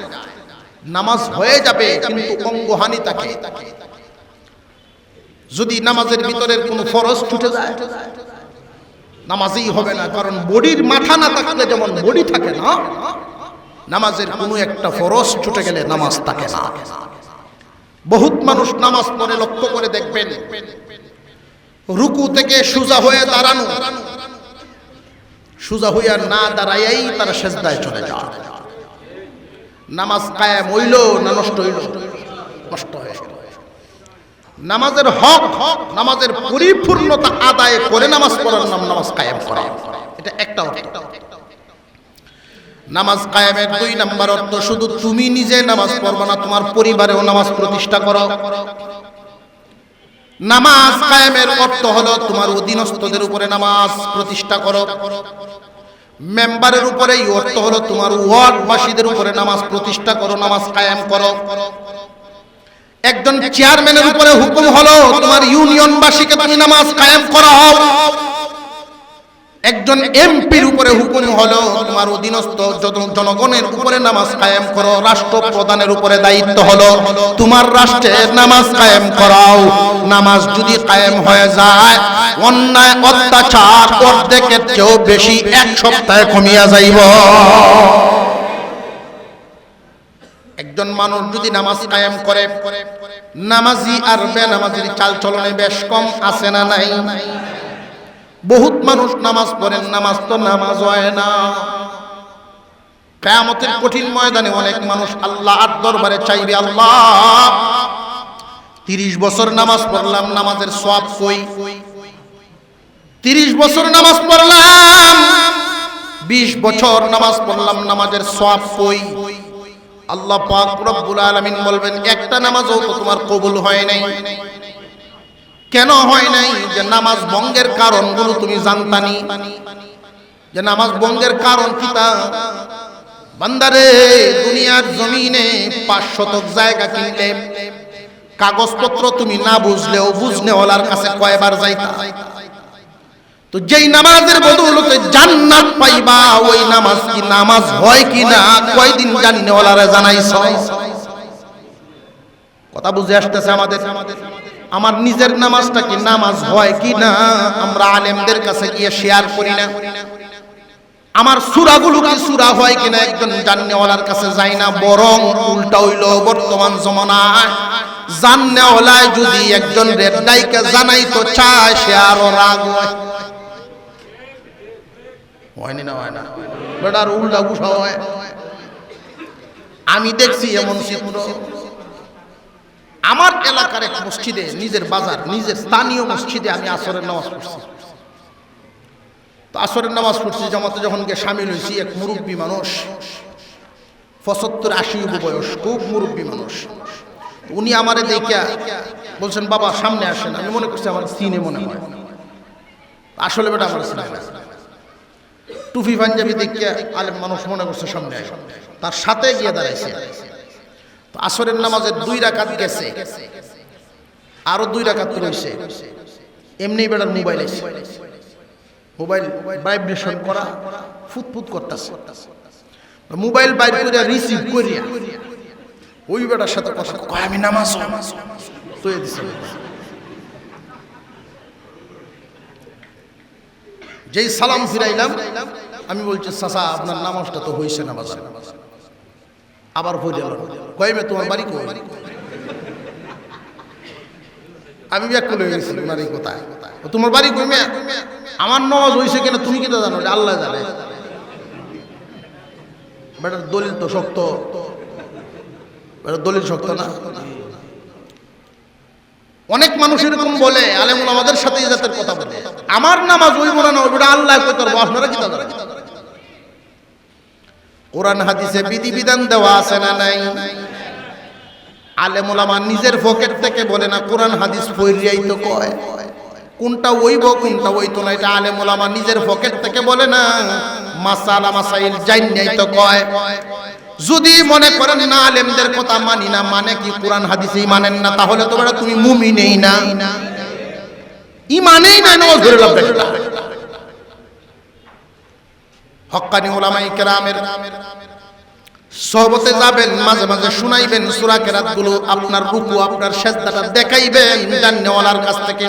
নামাজ হয়ে যাবে, কিন্তু অঙ্গহানি থাকে। যদি নামাজের ভিতরের কোনো ফরজ ছুটে যায় নামাজই হবে না, কারণ বডির মাথা না থাকলে যেমন বডি থাকে না, নামাজের কোনো একটা ফরজ ছুটে গেলে নামাজ থাকে না। বহুত মানুষ নামাজ পড়ে লক্ষ্য করে দেখবেন, রুকু থেকে সোজা হয়ে দাঁড়ানো, সোজা হইয়া না দাঁড়াইয়াই তারা সেজদায় চলে যায়। নামাজ কায়েম হইল না নষ্ট হইল? নষ্ট হয়ে গেল। নামাজের হক, নামাজের পরিপূর্ণতা আদায় করে নামাজ পড়ার নাম নামাজ কায়েম করা। এটা একটা অর্থ। নামাজ কায়েমের দুই নাম্বার অর্থ, শুধু তুমি নিজে নামাজ পড়বা না, তোমার পরিবারেও নামাজ প্রতিষ্ঠা করো। নামাজ কায়েমের অর্থ হলো তোমার অধীনস্থদের উপরে নামাজ প্রতিষ্ঠা করো। মেম্বারের উপরে এই অর্থ হলো তোমার ওয়ার্ডবাসীদের উপরে নামাজ প্রতিষ্ঠা করো, নামাজ কায়েম করো। একজন চেয়ারম্যানের উপরে হুকুম হলো তোমার ইউনিয়নবাসীকে তুমি নামাজ কায়েম করাও। একজন এমপির উপরে হুকুম হলো তোমার অধীনস্থ জনগণের উপরে নামাজ কায়েম করো। রাষ্ট্রপ্রধানের উপরে দায়িত্ব হলো তোমার রাষ্ট্রের নামাজ কায়েম করাও। নামাজ যদি কায়েম হয়ে যায় অন্যায় অত্যাচার অর্ধেকের চেয়েও বেশি এক সপ্তাহে কমিয়া যাইব। একজন মানুষ যদি নামাজ কায়েম করে, নামাজি আর বেনামাজির চাল চলনে বেশ কম আছে না নাই? বহুত মানুষ নামাজ পড়েন, নামাজ তো নামাজ হয় না। কিয়ামতের কঠিন ময়দানে অনেক মানুষ আল্লাহর দরবারে চাইবে, আল্লাহ 30 বছর নামাজ পড়লাম, নামাজের সওয়াব কই? 30 বছর নামাজ পড়লাম, 20 বছর নামাজ পড়লাম, নামাজের সওয়াব কই? আল্লাহ পাক রব্বুল আলামিন বলবেন, একটা নামাজও তো তোমার কবুল হয় নাই। কেন হয় নাই? যে নামাজ ভঙ্গের কারণগুলো তুমি জানতানি, যে নামাজ ভঙ্গের কারণ কি তা। বান্দারে, দুনিয়ার জমিনে 5 শতক জায়গা কিনলে কাগজপত্র তুমি না বুঝলেও বুঝনেওয়ালার কাছে কয়বার যাইতা? তো যেই নামাজের বদৌলতে জান্নাত পাইবা, ওই নামাজ কি নামাজ হয় কি না কয়দিন জান্নেওয়ালারে জানাইছো? কথা বুঝে আসতেছে আমাদের? আমার নিজের নামাজটা কি নামাজ হয় কি না আমরা আলেমদের কাছে গিয়ে শেয়ার করি না? আমার সূরাগুলো কি সূরা হয় কিনা একজন জান্নেওয়ালার কাছে যাই না, বরং উল্টা হইল বর্তমান জমানায় জান্নেওয়ালায় যদি একজন রেডাইকে জানাইতো চায়, সে আরো রাগ হয়। হয়নি না? হয় না? বেটার উল্টা গুসা হয়। আমি দেখছি এমন চিত্র। আমার এলাকার এক মসজিদে, নিজের বাজার, নিজের স্থানীয় মসজিদে আমি আসরের নামাজ পড়ছি। তো আসরের নামাজ পড়ছি, জামাতে যখন গিয়ে শামিল হয়েছি, এক মুরব্বী মানুষ, 75-80 বয়স, খুব মুরব্বী মানুষ। উনি আমারে দেখিয়া বলছেন, বাবা সামনে আসেন। আমি মনে করছি আমার সিনে মনে হয়, আসলে বেটা আমার সিনে। টুপি পাঞ্জাবি দেখিয়া আলেম মানুষ মনে করছে সামনে আসে, তার সাথে গিয়ে দাঁড়াইছে। তো আসরের নামাজের 2 রাকাত গেছে, আরো 2 রাকাত রয়েছে। এমনি বেটার মোবাইল আছে, মোবাইল ভাইব্রেশন করা, ফুটফুট করতেছে। মোবাইল বাইর করে রিসিভ করিয়া ওই বেটার সাথে কথা কয়, আমি নামাজ তুই দিছে। যেই সালাম ফিরাইলাম, আমি বলছি চাচা আপনার নামাজটা তো হইছে না বাজার। আবার হয়ে গেল, কয়মে তোমার বাড়ি কই? আমি ব্যাক করে গেছি বাড়ি কোথায়, তোমার বাড়ি কইমে? আমার নামাজ হইছে কিনা তুমি কি জানো? আল্লাহ জানে। বেটার দলিল তো শক্ত, বেটার দলিল শক্ত না। অনেক মানুষ এরকম বলে, আলেমুল আমাদের সাথে জাতের কথা বলে, আমার নামাজ হইব না, ওটা আল্লাহ কই করবো, আপনারা কি জানেন? কোরআন হাদিসে বিধিবিধান দেওয়া আছে না নাই? আলেমুল আমার নিজের পকেট থেকে বলে না, কোরআন হাদিস পড়িয়াই তো কয়। কোনটা ওইব কোনটা ওইতো না, এটা আলেমুল আমার নিজের পকেট থেকে বলে না, মাসালা মাসাইল জাইনাই তো কয়। যদি মনে করেন না আলেমদের কথা মানি না, মানে কি কোরআন হাদিসই মানেন না, তাহলে তো বড় তুমি মুমিনই না, ঈমানই না। নওয়াজ ধরে লাভ দেখলা হক্কানি উলামায়ে কেরামের সোহবতে যাবেন, মাঝে মাঝে শুনাইবেন সূরা কেরাতগুলো, আপনার রুকু আপনার সিজদাটা দেখাইবেন জান্নাওয়ালার কাছ থেকে।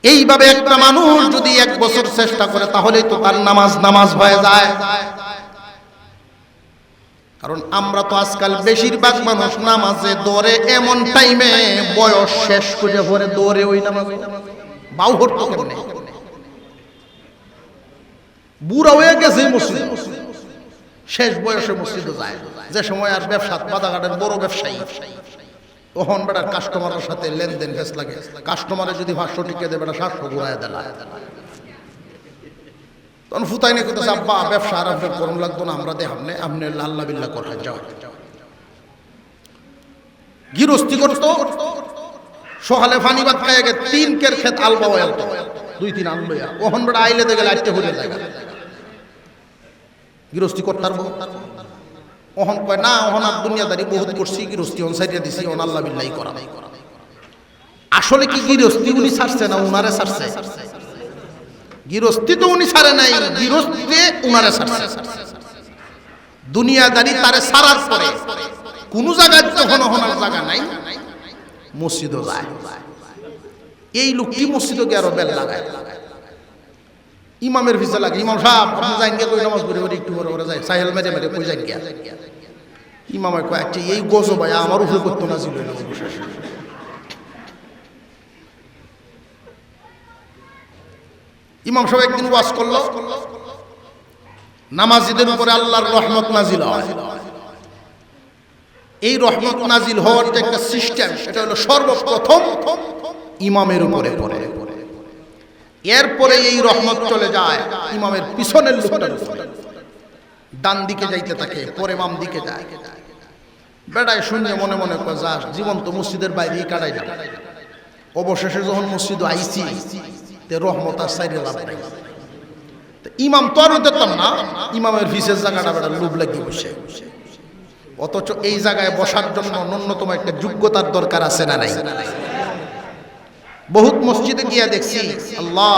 এইভাবে একটা মানুষ যদি 1 বছর চেষ্টা করে, তাহলে তো তার নামাজ হয়ে যায়। কারণ আমরা তো আজকাল বেশিরভাগ মানুষ নামাজে দৌড়ে এমন টাইমে বয়স শেষ করে পরে দৌড়ে ওই নামাজ বাউ হতো কেমনে, বুড়া হয়ে গেছে মসজিদ, শেষ বয়সে মসজিদে যায়, যে সময় আর ব্যবসা বাদাঘাটের বড় ব্যবসায়ী, তখন বেটার কাস্টমারের সাথে লেনদেন ফেস লাগে। কাস্টমারে যদি 500 টিকে দেয়, বেটা 700 ঘুরায় দেয়। তখন ফুতাই নিয়ে করতেছে, আব্বা ব্যবসা আর আপনার করুন লাগতো না, আমরা দেখামনে আপনি আল্লাহ বিল্লাহ করা যাও। গৃহস্থী করতো, সকালে পানি ভাত খাইয়া গে 3 কের ক্ষেত আলবা হয়ে 2-3 আনলইয়া, ওহন বেটা আইলে দেখে লাইটতে হয়ে যায়। গৃহস্থী করতার ওহন কয় না, ওহন আর দুনিয়াদারি বহুত করছি, গৃহস্থী হন সাইডিয়া দিছি, ওহন আল্লাহ বিল্লাহি করা। আসলে কি গৃহস্থী উনি ছাড়ছে না উনারে ছাড়ছে? গৃহস্থী তো উনি ছাড়ে নাই, গৃহস্থী উনারে ছাড়ছে। দুনিয়াদারি তারে ছাড়ার পরে কোন জায়গায় যখন হনার জায়গা নাই, মসজিদও যায়। এই লোকটি মসজিদে গিয়ে আরো বেল লাগায়, ইমামের ভিসা লাগে। ইমাম সাহেব আপনি যাইন গিয়ে কই নামাজ পড়ে পড়ে একটু পরে যায়, সাহেল মেরে মেরে কই যাইন গিয়া। ইমামে কয় আচ্ছা এই গজব ভাই আমার উপরে করতো না ছিল। ইমাম সাহেব একদিন ওয়াজ করলো, নামাজীদের উপরে আল্লাহর রহমত নাজিল হয়। এই রহমত নাজিল হওয়ার যে একটা সিস্টেম, সেটা হলো সর্বপ্রথম ইমামের উপরে পড়ে, এরপরে এই রহমত চলে যায় ইমামের পিছনের লোকটার উপরে, ডান দিকে যাইতে থাকে, পরে বাম দিকে যায়। বেটায় শুনে মনে মনে কয় যা জীবন তো মসজিদের বাইরেই কাটাই না। অবশেষে যখন মসজিদে আইছি, রহমত আর সাইরে লাভ নাই। ইমাম তো আর দেখতাম না, ইমামের বিশেষ জায়গাটা বেটা লোভ লাগিয়ে বসে। অথচ এই জায়গায় বসার জন্য ন্যূনতম একটা যোগ্যতার দরকার আছে না নাই? বহুত মসজিদে গিয়া দেখছি, আল্লাহ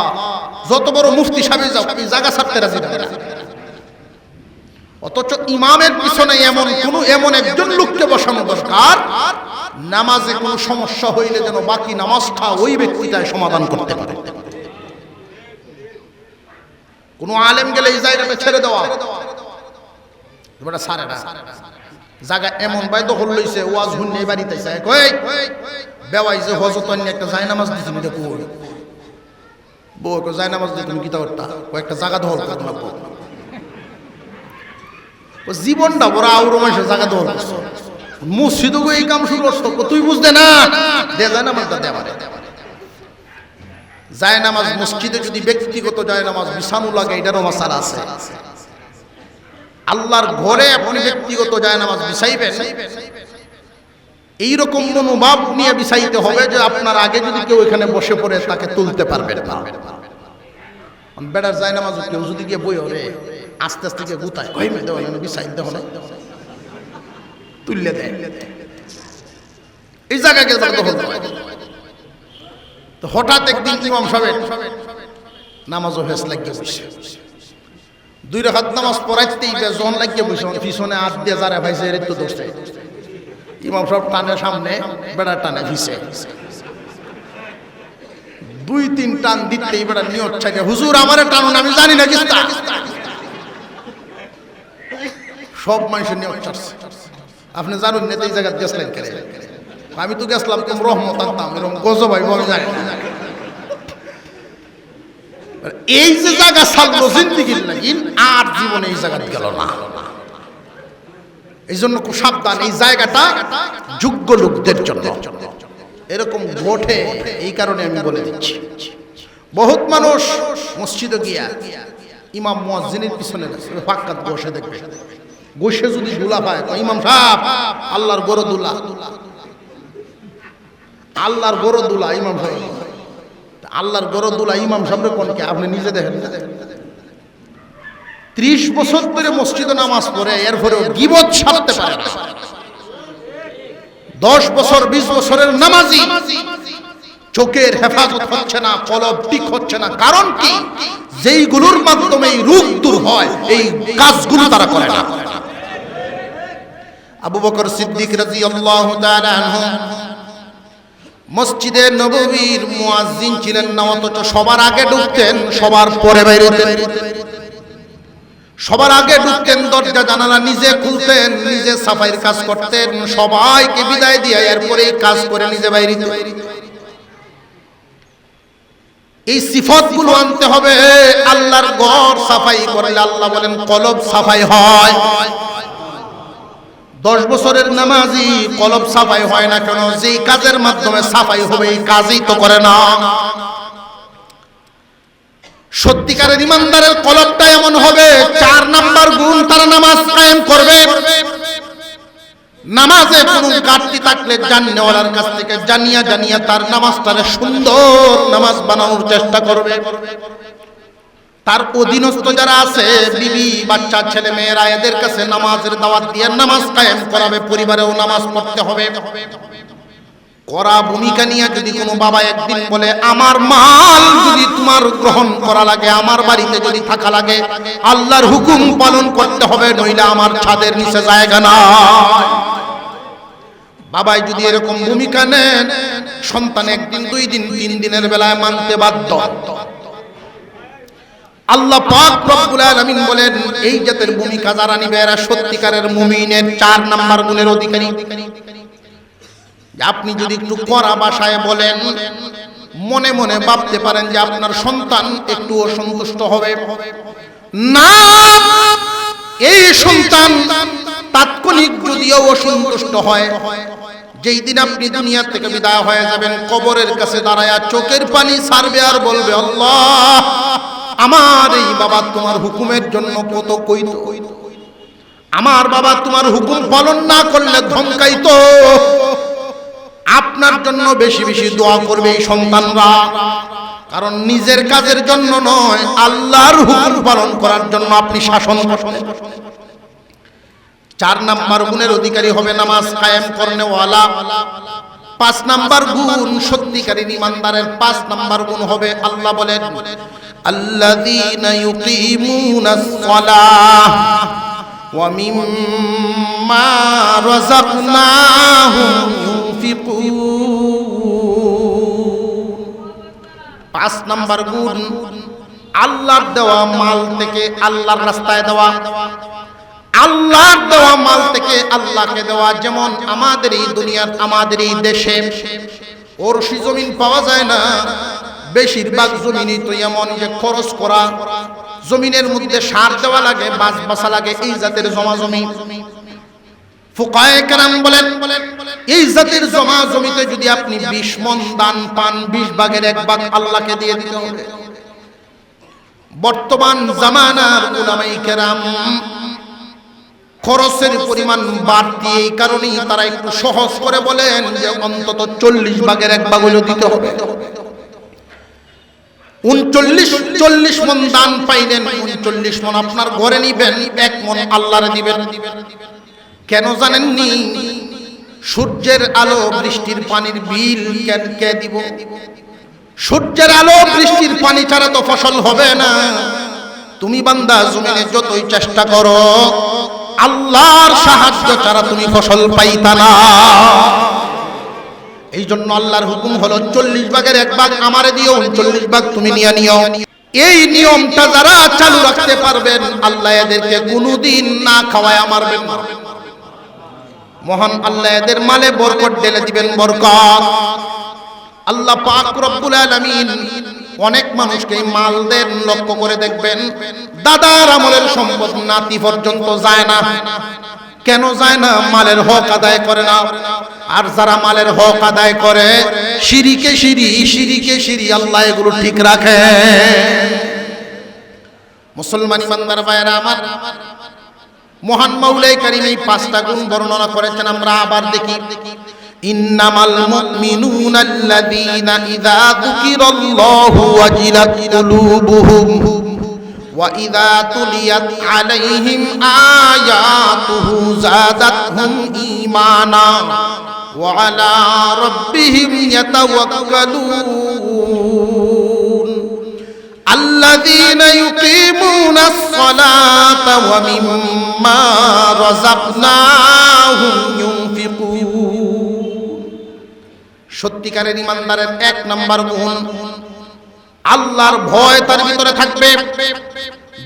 যত বড় মুফতি সাহেব যাও, আমি জায়গা ছাড়তে রাজি না। অথচ ইমামের পিছনে এমন একজন লোককে বসানো দরকার, নামাজে কোনো সমস্যা হইলে যেন বাকি নামাজটা ওই ব্যক্তিটাই সমাধান করতে পারে। কোন আলেম গেলে এই জায়গাটা ছেড়ে দেওয়া সারে না, জায়গা এমন ভাই দখল লইছে, ওয়াজ হুন্নে বাড়িতে বেওয়াই যে হজরত একটা জায় নামাজ দিছি, বউ জায় নামাজ দিয়ে তুমি গীতা করতা, একটা জায়গা দখল করতে লাগবো। জীবনটা বড় আউর মাসে জায়গা দখল করছো, মসজিদও এই কাম শুরু করছো, তুই বুঝতে না দে জায় নামাজটা দে আমারে। যায় নামাজ মসজিদে যদি ব্যক্তিগত যায় নামাজ বিছানো লাগে, এটারও মাসালা আছে। আল্লাহর ঘরে আপনি ব্যক্তিগত যায় নামাজ বিছাইবেন, এইরকম মনোভাব নিয়ে বিছাইতে হবে যে আপনার আগে যদি কেউ এখানে বসে পড়ে তাকে তুলতে পারবেন না। বেড়ার যায় নামাজ কেউ যদি গিয়ে বই হবে আস্তে আস্তে গিয়ে গুতায় কই মেয়ে দেওয়া বিছাই দেওয়া তুললে দেয় এই জায়গায় গেলে দখল করে। তো হঠাৎ একদিন ইমাম সাহেব নামাজও ফেস লাগিয়ে বসে, 2 রাকাত নামাজ পড়াইতেই বেজন লাগিয়ে বসে, পিছনে হাত দিয়ে যারা ভাইছে এর তো দোষে ইমাম সাহেব টানে সামনে, বেড়া টানে পিছে, 2-3 টান দিতেই বেড়া নিয়ত চাইছে হুজুর আমারে টানুন আমি জানি না কিস্তা। সব মানুষের নিয়ত চাচ্ছে। আপনি জানুন না এই জায়গা গেছিলেন কেন? আমি তো গেছিলাম তুমি রহমত আনতাম, এরকম গজব ভাই আমি জানি না। এই যে জায়গা ছাড়লো জিন্দিগির লাগি আর জীবনে এই জায়গা গেল না। এই জন্য খুব সাবধান, এই জায়গাটা যোগ্য লোকদের জন্য। এরকম ঘটে, এই কারণে আমি বলে দিচ্ছি। বহুত মানুষ মসজিদে গিয়া ইমাম মুয়াজ্জিনের পিছনে ফাঁকাত বসে দেখবে, বসে যদি দুলা পায় ইমাম সাহেব আল্লাহর বড় দুলা, আল্লাহর বড় দুলা ইমাম সাহেব, আল্লাহর বড় দুলা ইমাম সাহেব কোনকে আপনি নিজে দেখেন। 30 বছর ধরে মসজিদে নামাজ পড়ে এরপরেও গীবত ছাড়তে পারে না। 10 বছর 20 বছরের নামাজি চোখের হেফাজত হচ্ছে না, কলব ঠিক হচ্ছে না। কারণ কি? যেইগুলোর মাধ্যমে এই রোগ দূর হয় এই কাজগুলো তারা করে না। আবু বকর সিদ্দিক রাদিয়াল্লাহু তাআলা আনহু মসজিদে নববীর মুয়াজ্জিন ছিলেন না, অথচ সবার আগে ঢুকতেন, সবার পরে বাইরে হতেন। সবার আগে ঢুকতেন, দরজা জানালা নিজে খুলতেন, নিজে সাফাইয়ের কাজ করতেন, সবাইকে বিদায় দিয়ে এরপরে কাজ করে নিজে বাইরে হতেন। এই সিফাতগুলো আনতে হবে। আল্লাহর ঘর সাফাই করলে আল্লাহ বলেন কলব সাফাই হয়। 10 বছরের নামাজি কলব সাফাই হয় না কেন? যেই কাজের মাধ্যমে সাফাই হবে এই কাজই তো করে না। সত্যিকারের ইমানদারের কলবটা এমন হবে, 4 নাম্বার গুণ তারা নামাজ কায়েম করবে। নামাজে কোনো ঘাটতি থাকলে জাননেওয়ালার কাছ থেকে জানিয়া তার নামাজটারে সুন্দর নামাজ বানানোর চেষ্টা করবে। তার অধীনস্থ যারা আছে, বিবি বাচ্চা ছেলে মেয়েরা, এদের কাছে নামাজের দাওয়াত দিয়ে নামাজ কায়েম করাবে। পরিবারেও নামাজ পড়তে হবে। করা ভূমিকা নিয়ে যদি কোনো বাবা একদিন বলে আমার মাল যদি তোমার গ্রহণ করা লাগে, আমার বাড়িতে যদি থাকা লাগে, আল্লাহর হুকুম পালন করতে হবে, নইলে আমার ছাদের নিচে জায়গা নাই। বাবাই যদি এরকম ভূমিকা নেন, সন্তান একদিন 2 দিন 3 দিনের বেলায় মানতে বাধ্য। আল্লাহ পাক রব্বুল আলামিন বলেন এই জাতের ভূমিকা যারা নিবে এরা সত্যিকারের মুমিনের 4 নাম্বার গুণের অধিকারী। আপনি যদি একটু কড়া ভাষায় বলেন, মনে মনে ভাবতে পারেন যে আপনার সন্তান একটু অসন্তুষ্ট হবে না। এই সন্তান তাৎক্ষণিক যদিও অসন্তুষ্ট হয়, যেই দিন আপনি দুনিয়া থেকে বিদায় হয়ে যাবেন, কবরের কাছে দাঁড়ায়া চোখের পানি ছাড়বে আর বলবে আল্লাহ আমার এই বাবা তোমার হুকুমের জন্য কত কইতো, আমার বাবা তোমার হুকুম পালন না করলে ধমকাইতো। আপনার জন্য বেশি বেশি দোয়া করবে এই সন্তানরা, কারণ নিজের কাজের জন্য নয়, আল্লাহর হুকুম পালন করার জন্য আপনি শাসন করবেন। 4 নাম্বার গুণের অধিকারী হবে নামাজ কায়েম করনেওয়ালা। 5 নাম্বার গুণ সত্যিকারী ঈমানদারের 5 নাম্বার গুণ হবে, আল্লাহ বলেন আল্লাযীনা ইউকিমুনাস সালাহ ওয়া মিম্মা রাযাকনাহুম ইউনফিকুন। 5 নাম্বার গুণ আল্লাহর দেওয়া মাল থেকে আল্লাহর রাস্তায় দেওয়া, আল্লাহর দেওয়া মাল থেকে আল্লাহকে দেওয়া। যেমন আমাদের এই দুনিয়ার, আমাদের এই দেশে ওরসি জমিন পাওয়া যায় না, বেশিরভাগ জমিনই তো এমন যে খরচ করা, জমিনের মধ্যে সার দেওয়া লাগে, বাঁশ বাসা লাগে, এই জাতের জমা জমি। ফুকায়ে কেরাম বলেন এই জাতের জমা জমিতে যদি আপনি 20 মণ দান পান, 20 ভাগের 1 ভাগ আল্লাহকে দিয়ে দিতে হবে। বর্তমান জামানার উলামায়ে কেরাম খরচের পরিমাণ বাড়তি, এই কারণেই তারা একটু সহজ করে বলেন যে অন্তত 40 ভাগের 1 ভাগ হলেও দিতে হবে। 39-40 মন দান পাইলেন, 39 মন আপনার ঘরে নিবেন, 1 মন আল্লাহরে দিবেন। কেন জানেননি? সূর্যের আলো বৃষ্টির পানির বিল কে দিব? সূর্যের আলো বৃষ্টির পানি ছাড়া তো ফসল হবে না। তুমি বান্দা জমিনে যতই চেষ্টা করো, আল্লাহর সাহায্য ছাড়া তুমি ফসল পাইতা না। এই জন্য আল্লাহর হুকুম হলো 40 ভাগের 1 ভাগ আমারে দিও, 40 ভাগ তুমি নিয়ে নিও। এই নিয়মটা যারা চালু রাখতে পারবেন, আল্লাহ এদেরকে কোনোদিন না খাওয়ায় মারবেন না। মহান আল্লাহ এদের মালে বরকত ঢেলে দিবেন, বরকত। আল্লাহ পাক রব্বুল আলামিন অনেক মানুষকে মাল দেন, লক্ষ্য করে দেখবেন দাদার আমলের সম্পদ নাতি পর্যন্ত যায় না। কেন যায় না? মালের হক আদায় করে না। আর যারা মালের হক আদায় করে, শিরিকে শিরি আল্লাহ এগুলো ঠিক রাখে। মুসলমান ইমানদার ভাইরা আমার, মহান মাওলাই কারীম এই 5টা গুণ বর্ণনা করেছেন। আমরা আবার দেখি, ইন্নামাল মুমিনুনা আল্লাযীনা ইযা যুকিরাল্লাহু ওয়াজিলাত কুলুবুহুম ওয়া ইযা তুলিয়াত আলাইহিম আয়াতুহু যাদাতহুম ঈমানা ওয়া আলা রাব্বিহিম ইয়াতাওয়াক্কালুন আল্লাযীনা ইউকিমুনাস সালাতা ওয়া মিম্মা রাযাকনাহুম ইউনফিকুন। সত্যিকারের ইমানদারের 1 নাম্বার গুণ আল্লাহর ভয় তার ভিতরে থাকবে।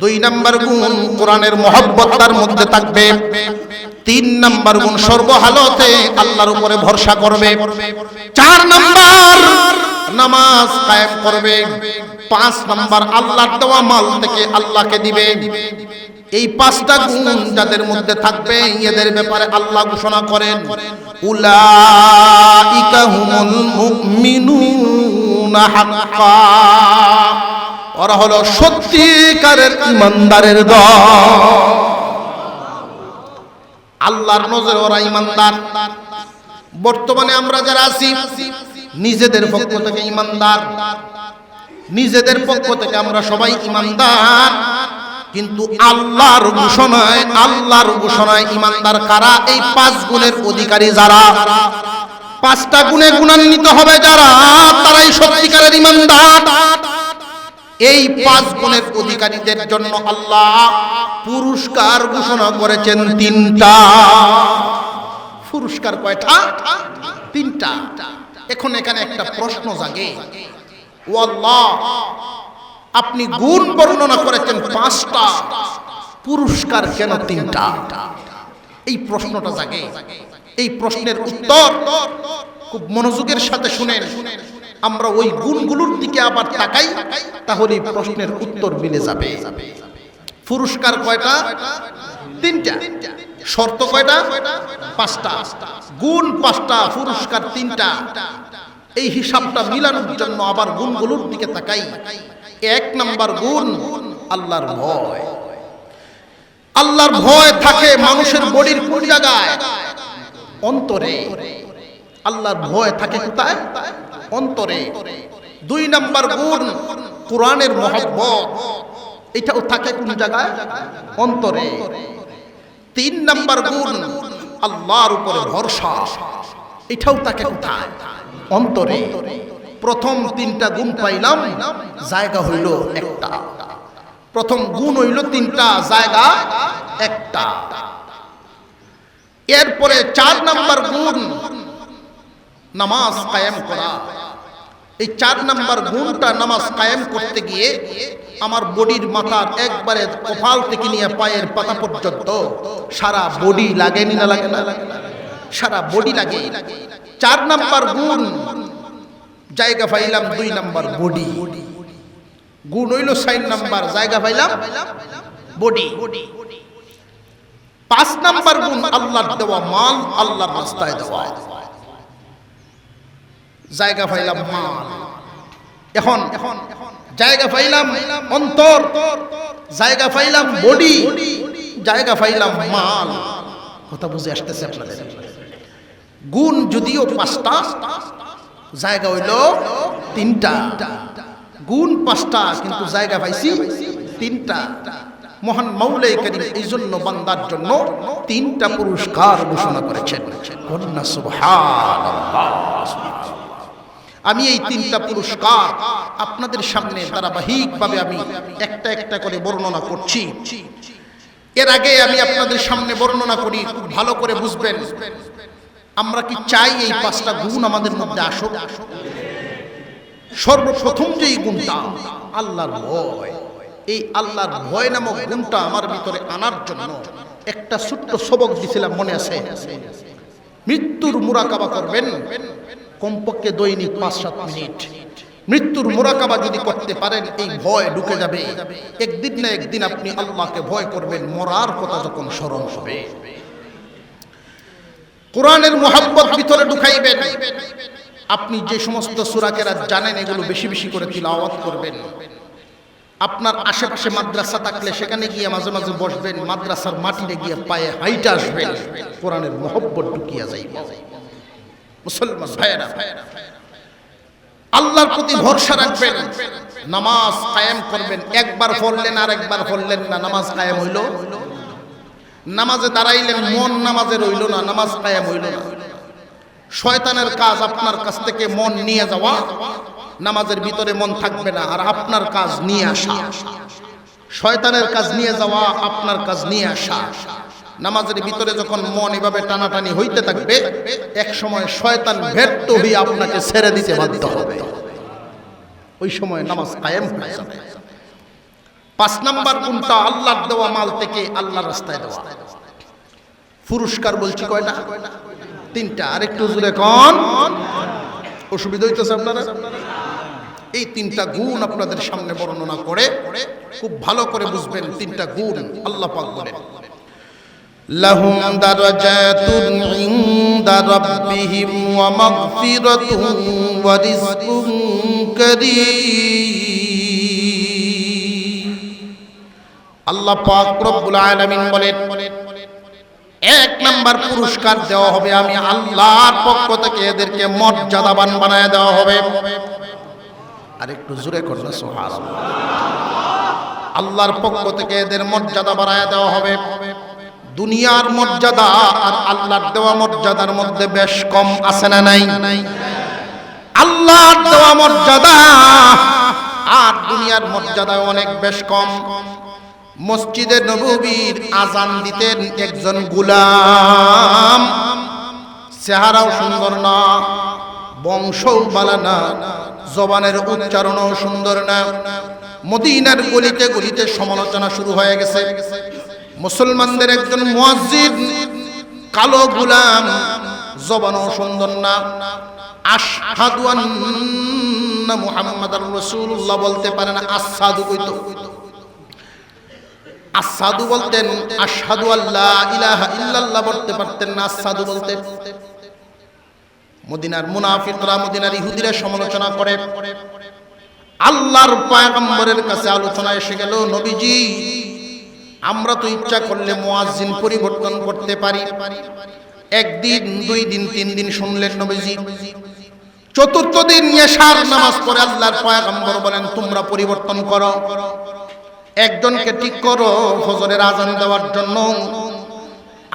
2 নাম্বার গুণ কোরআনের মহব্বত তার মধ্যে থাকবে। 3 নাম্বার গুণ সর্বহালতে আল্লাহর উপরে ভরসা করবে। 4 নাম্বার নামাজ কায়েম করবে। 5 নাম্বার আল্লাহর দেওয়া মাল থেকে আল্লাহকে দিবে। এই 5টা গুণ যাদের মধ্যে থাকবে, এদের ব্যাপারে আল্লাহ ঘোষণা করেন, উলাইকা হুমুল মুমিনুনা হাক্কা। ওরা হলো সত্যিকারের ইমানদারের দল। আল্লাহর নজরে ওরা ইমানদার। বর্তমানে আমরা যারা আছি, নিজেদের পক্ষ থেকে ইমানদার, নিজেদের পক্ষ থেকে আমরা সবাই ইমানদার, কিন্তু আল্লাহর ঘোষণায় ইমানদার কারা? এই 5 গুণের অধিকারী যারা, 5টা গুণে গুণান্বিত হবে যারা, তারাই সত্যিকারের ইমানদার। এই 5 গুণের অধিকারীদের জন্য আল্লাহ পুরস্কার ঘোষণা করেছেন 3টা। পুরস্কার কয়টা? 3টা। এখন এখানে একটা প্রশ্ন জাগে, ও আল্লাহ, আপনি গুণ বর্ণনা করেছেন 5টা, পুরস্কার কেন 3টা? এই প্রশ্নটা জাগে। এই প্রশ্নের উত্তর খুব মনোযোগের সাথে শুনেন। আমরা ওই গুণগুলোর দিকে আবার তাকাই, তাহলে এই প্রশ্নের উত্তর মিলে যাবে। পুরস্কার কয়টা? 3টা। শর্ত কয়টা? 5টা। গুণ 5টা, পুরস্কার 3টা। এই হিসাবটা মিলানোর জন্য আবার গুণগুলোর দিকে তাকাই। 1 নাম্বার গুণ আল্লাহর ভয়। আল্লাহর ভয় থাকে মানুষের বডির কোন জায়গায়? অন্তরে। আল্লাহর ভয় থাকে কোথায়? অন্তরে। 2 নাম্বার গুণ কোরআনের মহব্বত, এটাও থাকে কোন জায়গায়? অন্তরে। 3 নাম্বার গুণ আল্লাহর উপরে ভরসা, এটাও থাকে কোথায়? অন্তরে। প্রথম 3টা গুণ পাইলাম, জায়গা হইল একটা। প্রথম গুণ হইল 3টা, জায়গা একটা। এরপরে 4 নাম্বার গুণ নামাজ কায়েম করা। এই 4 নাম্বার গুণটা নামাজ কায়েম করতে গিয়ে আমার বডির মাথার একবারে কপাল থেকে নিয়ে পায়ের পাতা পর্যন্ত সারা বডি লাগে না লাগে না? সারা বডি লাগে। 4 নাম্বার গুণ জায়গা পাইলাম 2 নাম্বার বডি। গুণ হইল 4 নাম্বার, জায়গা পাইলাম বডি। 5 নাম্বার গুণ আল্লাহর দেওয়া মাল, আল্লাহর রাস্তায় দেওয়া, জায়গা পাইলাম মাল। এখন জায়গা পাইলাম অন্তর, জায়গা পাইলাম বডি, জায়গা পাইলাম মাল। কথা বুঝে আসতেছে আপনাদের? গুণ যদিও 5টা, জায়গা হইল 3টা। গুণ 5টা কিন্তু জায়গা পাইছি 3টা। মহান মাওলাই কারীম এই জন্য বান্দার জন্য 3টা পুরস্কার ঘোষণা করেছেন। কন্যা সুবহানাল্লাহ। আমি এই 3টা পুরস্কার আপনাদের সামনে ধারাবাহিকভাবে আমি একটা একটা করে বর্ণনা করছি। এর আগে আমি আপনাদের সামনে বর্ণনা করি, খুব ভালো করে বুঝবেন। আমরা কি চাই এই 5টা গুণ আমাদের মধ্যে আসুক? সর্বপ্রথম যে গুণটা আল্লাহর ভয়, এই আল্লাহর ভয় নামক গুণটা আমার ভিতরে আনার জন্য একটা ছোট্ট সবক দিছিলাম, মনে আছে? মৃত্যুর মুরাকাবা করবেন কমপক্ষে দৈনিক 5-7 মিনিট। মৃত্যুর মুরাকাবা যদি করতে পারেন এই ভয় ঢুকে যাবে। একদিন না একদিন আপনি আল্লাহকে ভয় করবেন মরার কথা যখন স্মরণ হবে। কোরআনের মুহাব্বত ভিতরে ঢুকাইবেন। আপনি যে সমস্ত সূরা কেরাত জানেন এগুলো বেশি বেশি করে তিলাওয়াত করবেন। আপনার আশেপাশে মাদ্রাসা থাকলে সেখানে গিয়ে মাঝে মাঝে বসবেন, মাদ্রাসার মাটিতে গিয়ে পায়ে হাইটা আসবেন, কোরআনের মুহাব্বত ঢুকিয়া যাইবে। মুসলমান ভাইরা, আল্লাহর প্রতি ভরসা রাখবেন, নামাজ কায়েম করবেন। একবার পড়লেন আর একবার পড়লেন না, নামাজ কায়েম হইল? নামাজে দাঁড়াইলেন, মন নামাজে রইল না, নামাজ কায়েম হইল না। শয়তানের কাজ আপনার কাছ থেকে মন নিয়ে যাওয়া, নামাজের ভিতরে মন থাকবে না, আর আপনার কাজ নিয়ে আসা। শয়তানের কাজ নিয়ে যাওয়া, আপনার কাজ নিয়ে আসা। নামাজের ভিতরে যখন মন এভাবে টানাটানি হইতে থাকবে, এক সময় শয়তান ব্যর্থ হয়ে আপনাকে ছেড়ে দিতে বাধ্য হবে। ওই সময় নামাজ কায়েম হয়ে যাবে। 5 নাম্বার গুণটা আল্লাহর দেওয়া মাল থেকে আল্লাহর রাস্তায় দেওয়া। পুরস্কার বলছি কয়টা? 3টা। আরেকটু জোরে কোন, অসুবিধা হইতেছে আপনারা? এই 3টা গুণ আপনাদের সামনে বর্ণনা করে খুব ভালো করে বুঝবেন। 3টা গুণ আল্লাহ পাক বলেন, লাহুম দারাজাতুন ইনদা রাব্বিহিম ওয়া মাগফিরাতুন ওয়া রিজকুন কারীম। আল্লাহ পাক রব্বুল আলামিন বলেন, 1 নাম্বার পুরস্কার দেওয়া হবে আমি আল্লাহর পক্ষ থেকে, এদেরকে মর্যাদাবান বানায় দেওয়া হবে। আর একটু জোরে করুন সুবহানাল্লাহ। আল্লাহর পক্ষ থেকে এদের মর্যাদা বাড়ায় দেওয়া হবে। দুনিয়ার মর্যাদা আর আল্লাহর দেওয়া মর্যাদার মধ্যে বেশ কম আছে না নাই? আল্লাহর দেওয়া মর্যাদা আর দুনিয়ার মর্যাদা অনেক বেশ কম। মসজিদে নববীর আজান দিতেন একজন গোলাম, চেহারাও সুন্দর না, বংশও ভালো না, জবানের উচ্চারণও সুন্দর না। মদিনার গলিতে গলিতে সমালোচনা শুরু হয়ে গেছে। মুসলমানদের একজন মুয়াজ্জিন, কালো গোলাম, জবানও সুন্দর না, আশহাদু আন্না মুহাম্মাদার রাসূলুল্লাহ বলতে পারে না, আশহাদু কইতো। আশহাদু বলতেন, আশহাদু আল্লা ইলাহা ইল্লাল্লাহ বলতে পারতেন না, আশহাদু বলতেন। মদিনার মুনাফিকরা, মদিনার ইহুদিরা সমালোচনা করে। আল্লাহর পয়গম্বরের কাছে আলোচনা এসে গেল, নবীজি আমরা তো ইচ্ছা করলে মুয়াজ্জিন পরিবর্তন করতে পারি। 1 দিন 2 দিন 3 দিন শুনলেন নবীজি। 4র্থ দিন এশার নামাজ পড়ে আল্লাহর পয়গম্বর বলেন, তোমরা পরিবর্তন করো, একজনকে ঠিক করো ফজরের আজান দেওয়ার জন্য।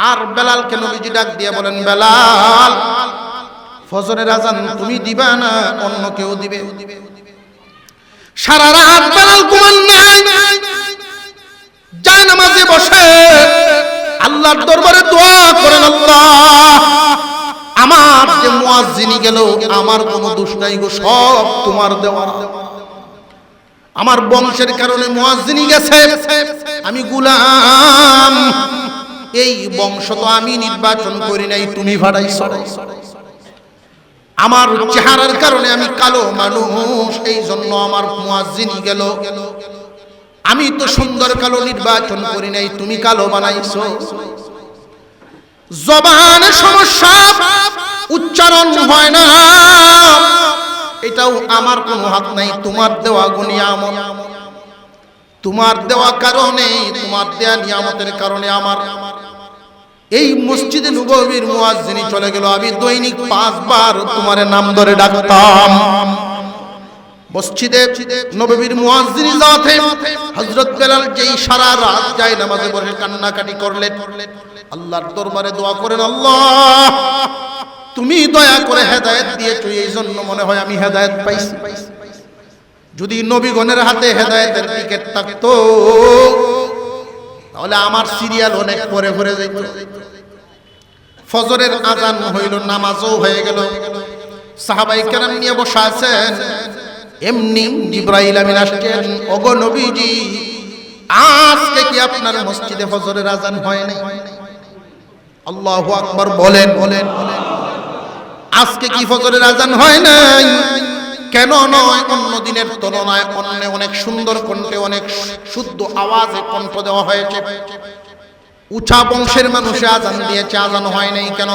আর বেলালকে নবীজি ডাক দিয়ে বলেন, বেলাল ফজরের আজান তুমি দিবা না অন্য কেউ দিবে? সারা রাত বেলাল ঘুমান নাই, যায় নামাজে বসে আল্লাহর দরবারে দোয়া করেন, আল্লাহ আমার যে মুয়াজ্জিনি গেল আমার কোনো দোষ নাই গো, সব তোমার দেওয়া। আমার বংশের কারণে মুয়াজ্জিনি গেছে, আমি গোলাম, এই বংশ তো আমি নির্বাচন করি নাই, তুমি ভাড়াইছো। আমার চেহারার কারণে আমি কালো মানুষ, এই জন্য আমার মুয়াজ্জিনি গেল। আমি তো সুন্দর কালো নির্বাচন করি নাই, তুমি কালো বানাইছো। জবানে সমস্যা, উচ্চারণ হয় না, এটাও আমার কোনো হাত নাই, তোমার দেওয়া নিয়ামত। তোমার দেওয়া কারণে, তোমার দেয়া নিয়ামতের কারণে আমার এই মসজিদে নববীর মুয়াজ্জিনি চলে গেল। আমি দৈনিক 5 বার তোমার নাম ধরে ডাকতাম, মসজিদে নববীর মুয়াজ্জিন জাতে হযরত বেলাল যেই সারা রাত যায় নামাজে বসে কান্নাকাটি করলেন, আল্লাহর দরবারে দোয়া করেন, আল্লাহ তুমি দয়া করে হেদায়েত দিয়েছো, এই জন্য মনে হয় আমি হেদায়েত পাইছি। যদি নবীগণের হাতে হেদায়েতের টিকেট থাকতো তাহলে আমার সিরিয়াল অনেক পরে পরে যেত। ফজরের আজান হইল, নামাজও হয়ে গেল, সাহাবায়ে কেরাম নিয়ে বসে আছেন। এমনি জিবরাইল আমিন আসছেন, ওগো নবীজি আজকে কি আপনার মসজিদে ফজরের আজান হয় নাই? আল্লাহু আকবার বলেন, আজকে কি ফজরের আজান হয় নাই? কেন নয়? অন্য দিনের তুলনায় অনেক সুন্দর কণ্ঠে, অনেক শুদ্ধ আওয়াজে কণ্ঠ দেওয়া হয়েছে। উঁচা বংশের মানুষে আজান দিয়েছে, আজান হয় নাই কেন?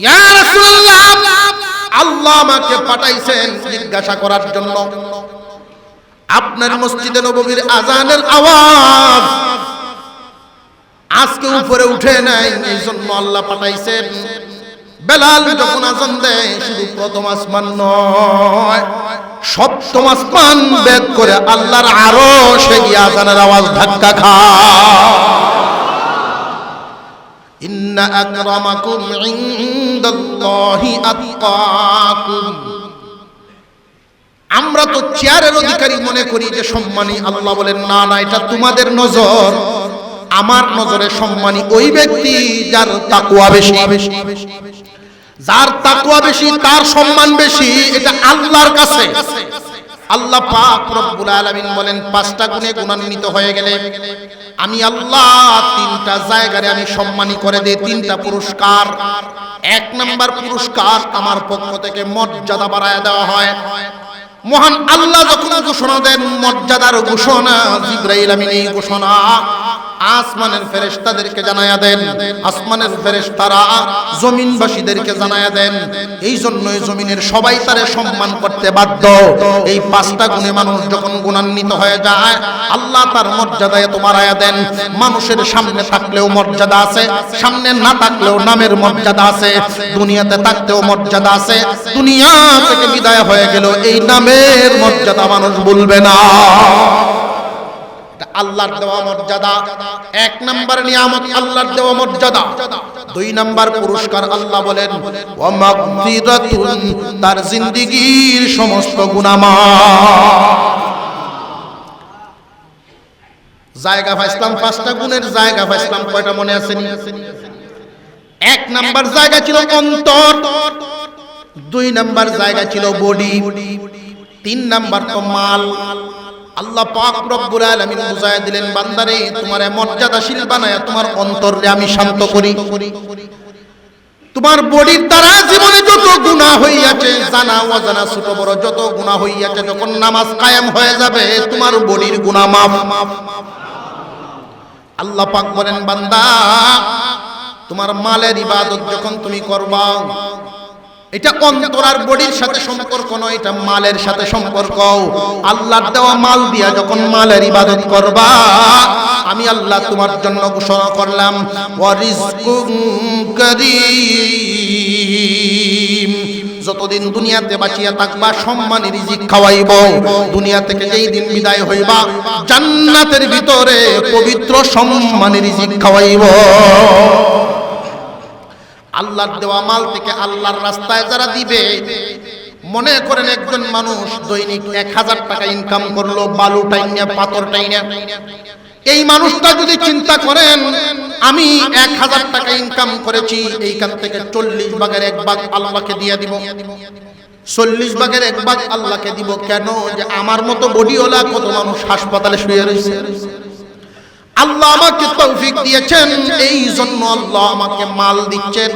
ইয়া রাসূলুল্লাহ, আল্লাহ আমাকে পাঠাইছেন জিজ্ঞাসা করার জন্য, আপনার মসজিদে নববীর আজানের আওয়াজ আজকে উপরে উঠে নাই, এই জন্য আল্লাহ পাঠাইছেন। বেলাল যখন আজান দেয়, শুধু প্রথম আসমান নয়, সপ্তম আসমান ভেদ করে আল্লাহর আরশে গিয়ে আজানের আওয়াজ ধাক্কা খায়। ইন্না আকরামাকুম ইনদাল্লাহি আতকাকুম। আমরা তো চেয়ারের অধিকারী মনে করি যে সম্মানী, আল্লাহ বলেন না না, এটা তোমাদের নজর, আমার নজরে সম্মানী ওই ব্যক্তি যার তাকওয়া বেশি। যার তাকওয়া বেশি তার সম্মান বেশি, এটা আল্লাহর কাছে। আল্লাহ পাক রব্বুল আলামিন বলেন, পাঁচটা গুণে গুণান্বিত হয়ে গেলে আমি আল্লাহ তিনটা জায়গায় আমি সম্মানী করে দেই, তিনটা পুরস্কার। এক নাম্বার পুরস্কার, আমার পক্ষ থেকে মর্যাদা বাড়ায় দেওয়া হয়। মহান আল্লাহ যখন ঘোষণা দেন মর্যাদার ঘোষণা, জিবরাইল আমিন এই ঘোষণা আসমানের ফেরেশতাদেরকে জানায়া দেন, আসমানের ফেরেশতারা জমিনবাসীদেরকে জানায়া দেন। এই জন্যই জমিনের সবাই তারে সম্মান করতে বাধ্য। এই পাঁচটা গুণে মানুষ যখন গুণান্বিত হয়ে যায়, আল্লাহ তার মর্যাদা এত বাড়ায়া দেন। মানুষের সামনে থাকলেও মর্যাদা আছে, সামনে না থাকলেও নামের মর্যাদা আছে, দুনিয়াতে থাকতেও মর্যাদা আছে, দুনিয়া থেকে বিদায় হয়ে গেল এই নামের মর্যাদা মানুষ ভুলবে না। আল্লাহর দেওয়া মর্যাদা, এক নাম্বার নিয়ামত আল্লাহর দেওয়া মর্যাদা। দুই নাম্বার পুরস্কার, আল্লাহ বলেন ওয়া মাগফিরাতুন, তার জিন্দেগীর সমস্ত গুনাহ মাফ। জায়গা পাইছিলাম, পাঁচটা গুণের জায়গা পাইছিলাম, কয়টা মনে আছে? এক নাম্বার জায়গা ছিল অন্তর, দুই নাম্বার জায়গা ছিল বডি, তিন নাম্বার তো মাল। আল্লাহ পাক রব্বুল আলামিন বুঝায় দিলেন, বান্দারে তোমার মর্যাদাশীল বানায়া তোমার অন্তরে আমি শান্ত করি। তোমার বডির দ্বারা জীবনে যত গুনাহ হইয়াছে, জানা অজানা ছোট বড় যত গুনাহ হইয়াছে, যখন নামাজ কায়েম হয়ে যাবে তোমার বডির গুনাহ মাফ। আল্লাহ পাক বলেন, বান্দা তোমার মালের ইবাদত যখন তুমি করবা, এটা অন্তর আর বডির সাথে সম্পর্ক নয়, এটা মালের সাথে সম্পর্ক। আল্লাহর দেওয়া মাল দিয়া যখন মালের ইবাদত করবা, আমি আল্লাহ তোমার জন্য ঘোষণা করলাম ওয়া রিজকুন কারীম, যতদিন দুনিয়াতে বাঁচিয়া থাকবা সম্মানী রিজিক খাওয়াইব। দুনিয়া থেকে যেই দিন বিদায় হইবা, জান্নাতের ভিতরে পবিত্র সম্মানী রিজিক খাওয়াইব। আল্লাহর দেওয়া মাল থেকে আল্লাহর রাস্তায় যারা দিবে, মনে করেন একজন মানুষ দৈনিক 1000 টাকা ইনকাম করলো, বালু টাইনা পাথর টাইনা, এই মানুষটা যদি চিন্তা করেন আমি 1000 টাকা ইনকাম করেছি, এইখান থেকে 40 ভাগের 1 ভাগ আল্লাহকে দিয়ে দিব, 40 ভাগের 1 ভাগ আল্লাহকে দিব। কেন? যে আমার মতো বডিওয়ালা কত মানুষ হাসপাতালে শুয়ে রয়েছে। আল্লাহ আমাকে তৌফিক দিয়েছেন, এই জন্য আল্লাহ আমাকে মাল দিচ্ছেন।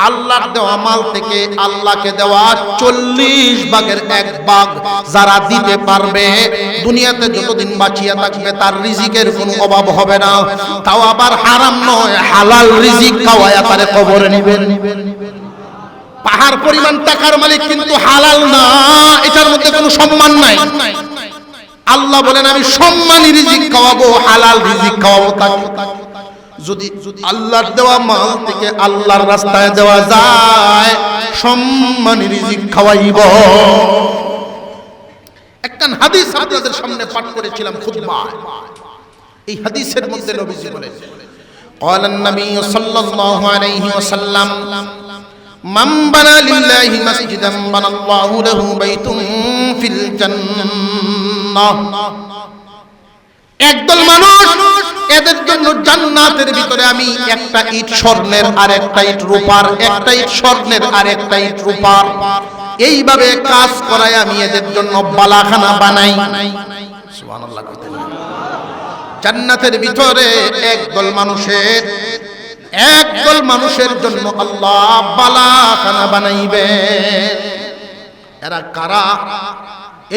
আল্লাহর দেওয়া মাল থেকে আল্লাহকে দেওয়া 40 ভাগের 1 ভাগ যারা দিতে পারবে, দুনিয়াতে যতদিন বাঁচিয়া থাকবে তার রিজিকের কোনো অভাব হবে না। তাও আবার হারাম নয়, হালাল রিজিক খাওয়ায়া তারে কবরে নেবেন। পাহাড় পরিমাণ টাকার মালিক কিন্তু হালাল না, এটার মধ্যে কোনো সম্মান নাই। আল্লাহ বলেন আমি সম্মানী রিজিক খাওয়াবো, হালাল রিজিক খাওয়াবো। যদি আল্লাহর দেওয়া মাল থেকে আল্লাহর রাস্তায় দেওয়া যায়, সম্মানী রিজিক খাওয়াইব। একটা হাদিস আপনাদের সামনে পাঠ করেছিলাম খুতবায়। এই হাদিসের মধ্যে নবীজি বলেন, قال النبي صلى الله عليه وسلم من بنى لله مسجدا بنى الله له بيت في الجنة। একদল মানুষ, এদের জন্য জান্নাতের ভিতরে আমি একটা ইট স্বর্ণের আর একটা ইট রূপার, একটা ইট স্বর্ণের আর একটা ইট রূপার, এইভাবে কাজ করায় আমি এদের জন্য বালাখানা বানাই। সুবহানাল্লাহ। জান্নাতের ভিতরে একদল মানুষের জন্য আল্লাহ বালাখানা বানাইবেন। এরা কারা?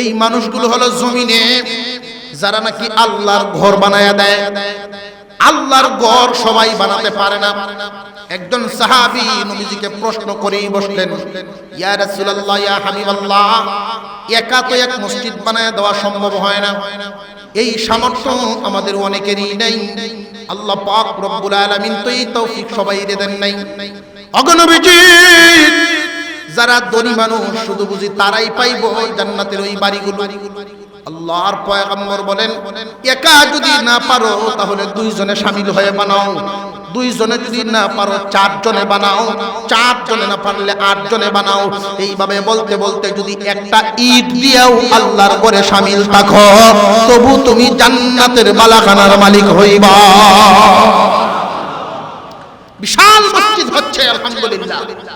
এই মানুষগুলো হলো জমিনে যারা নাকি আল্লাহর ঘর বানায়া দেয়। আল্লাহর ঘর সবাই বানাতে পারে না। একজন সাহাবী নবীজিকে প্রশ্ন করেই বসলেন, ইয়া রাসূলুল্লাহ, ইয়া হাবিবাল্লাহ, একা তো এক মসজিদ বানায় দেওয়া সম্ভব হয় না, এই সামর্থ্য আমাদের অনেকেরই নেই। আল্লাহ পাক রব্বুল আলামিন তো এই তৌফিক সবাইরে দেন নাই। ওগো নবীজি, যারা ধনী মানুষ শুধু বুঝি তারাই পাইবো জান্নাতের ওই বাড়িগুলো। আল্লাহর পয়গম্বর বলেন, একা যদি না পারো তাহলে দুইজনে শামিল হয়ে বানাও, দুইজনে যদি না পারো চারজনে বানাও, চারজনে না পারলে আটজনে বানাও। এইভাবে বলতে বলতে যদি একটা ইট দিয়েও আল্লাহর ঘরে শামিল থাকো, তবু তুমি জান্নাতের বালাখানার মালিক হইবা। বিশাল মসজিদ হচ্ছে আলহামদুলিল্লাহ।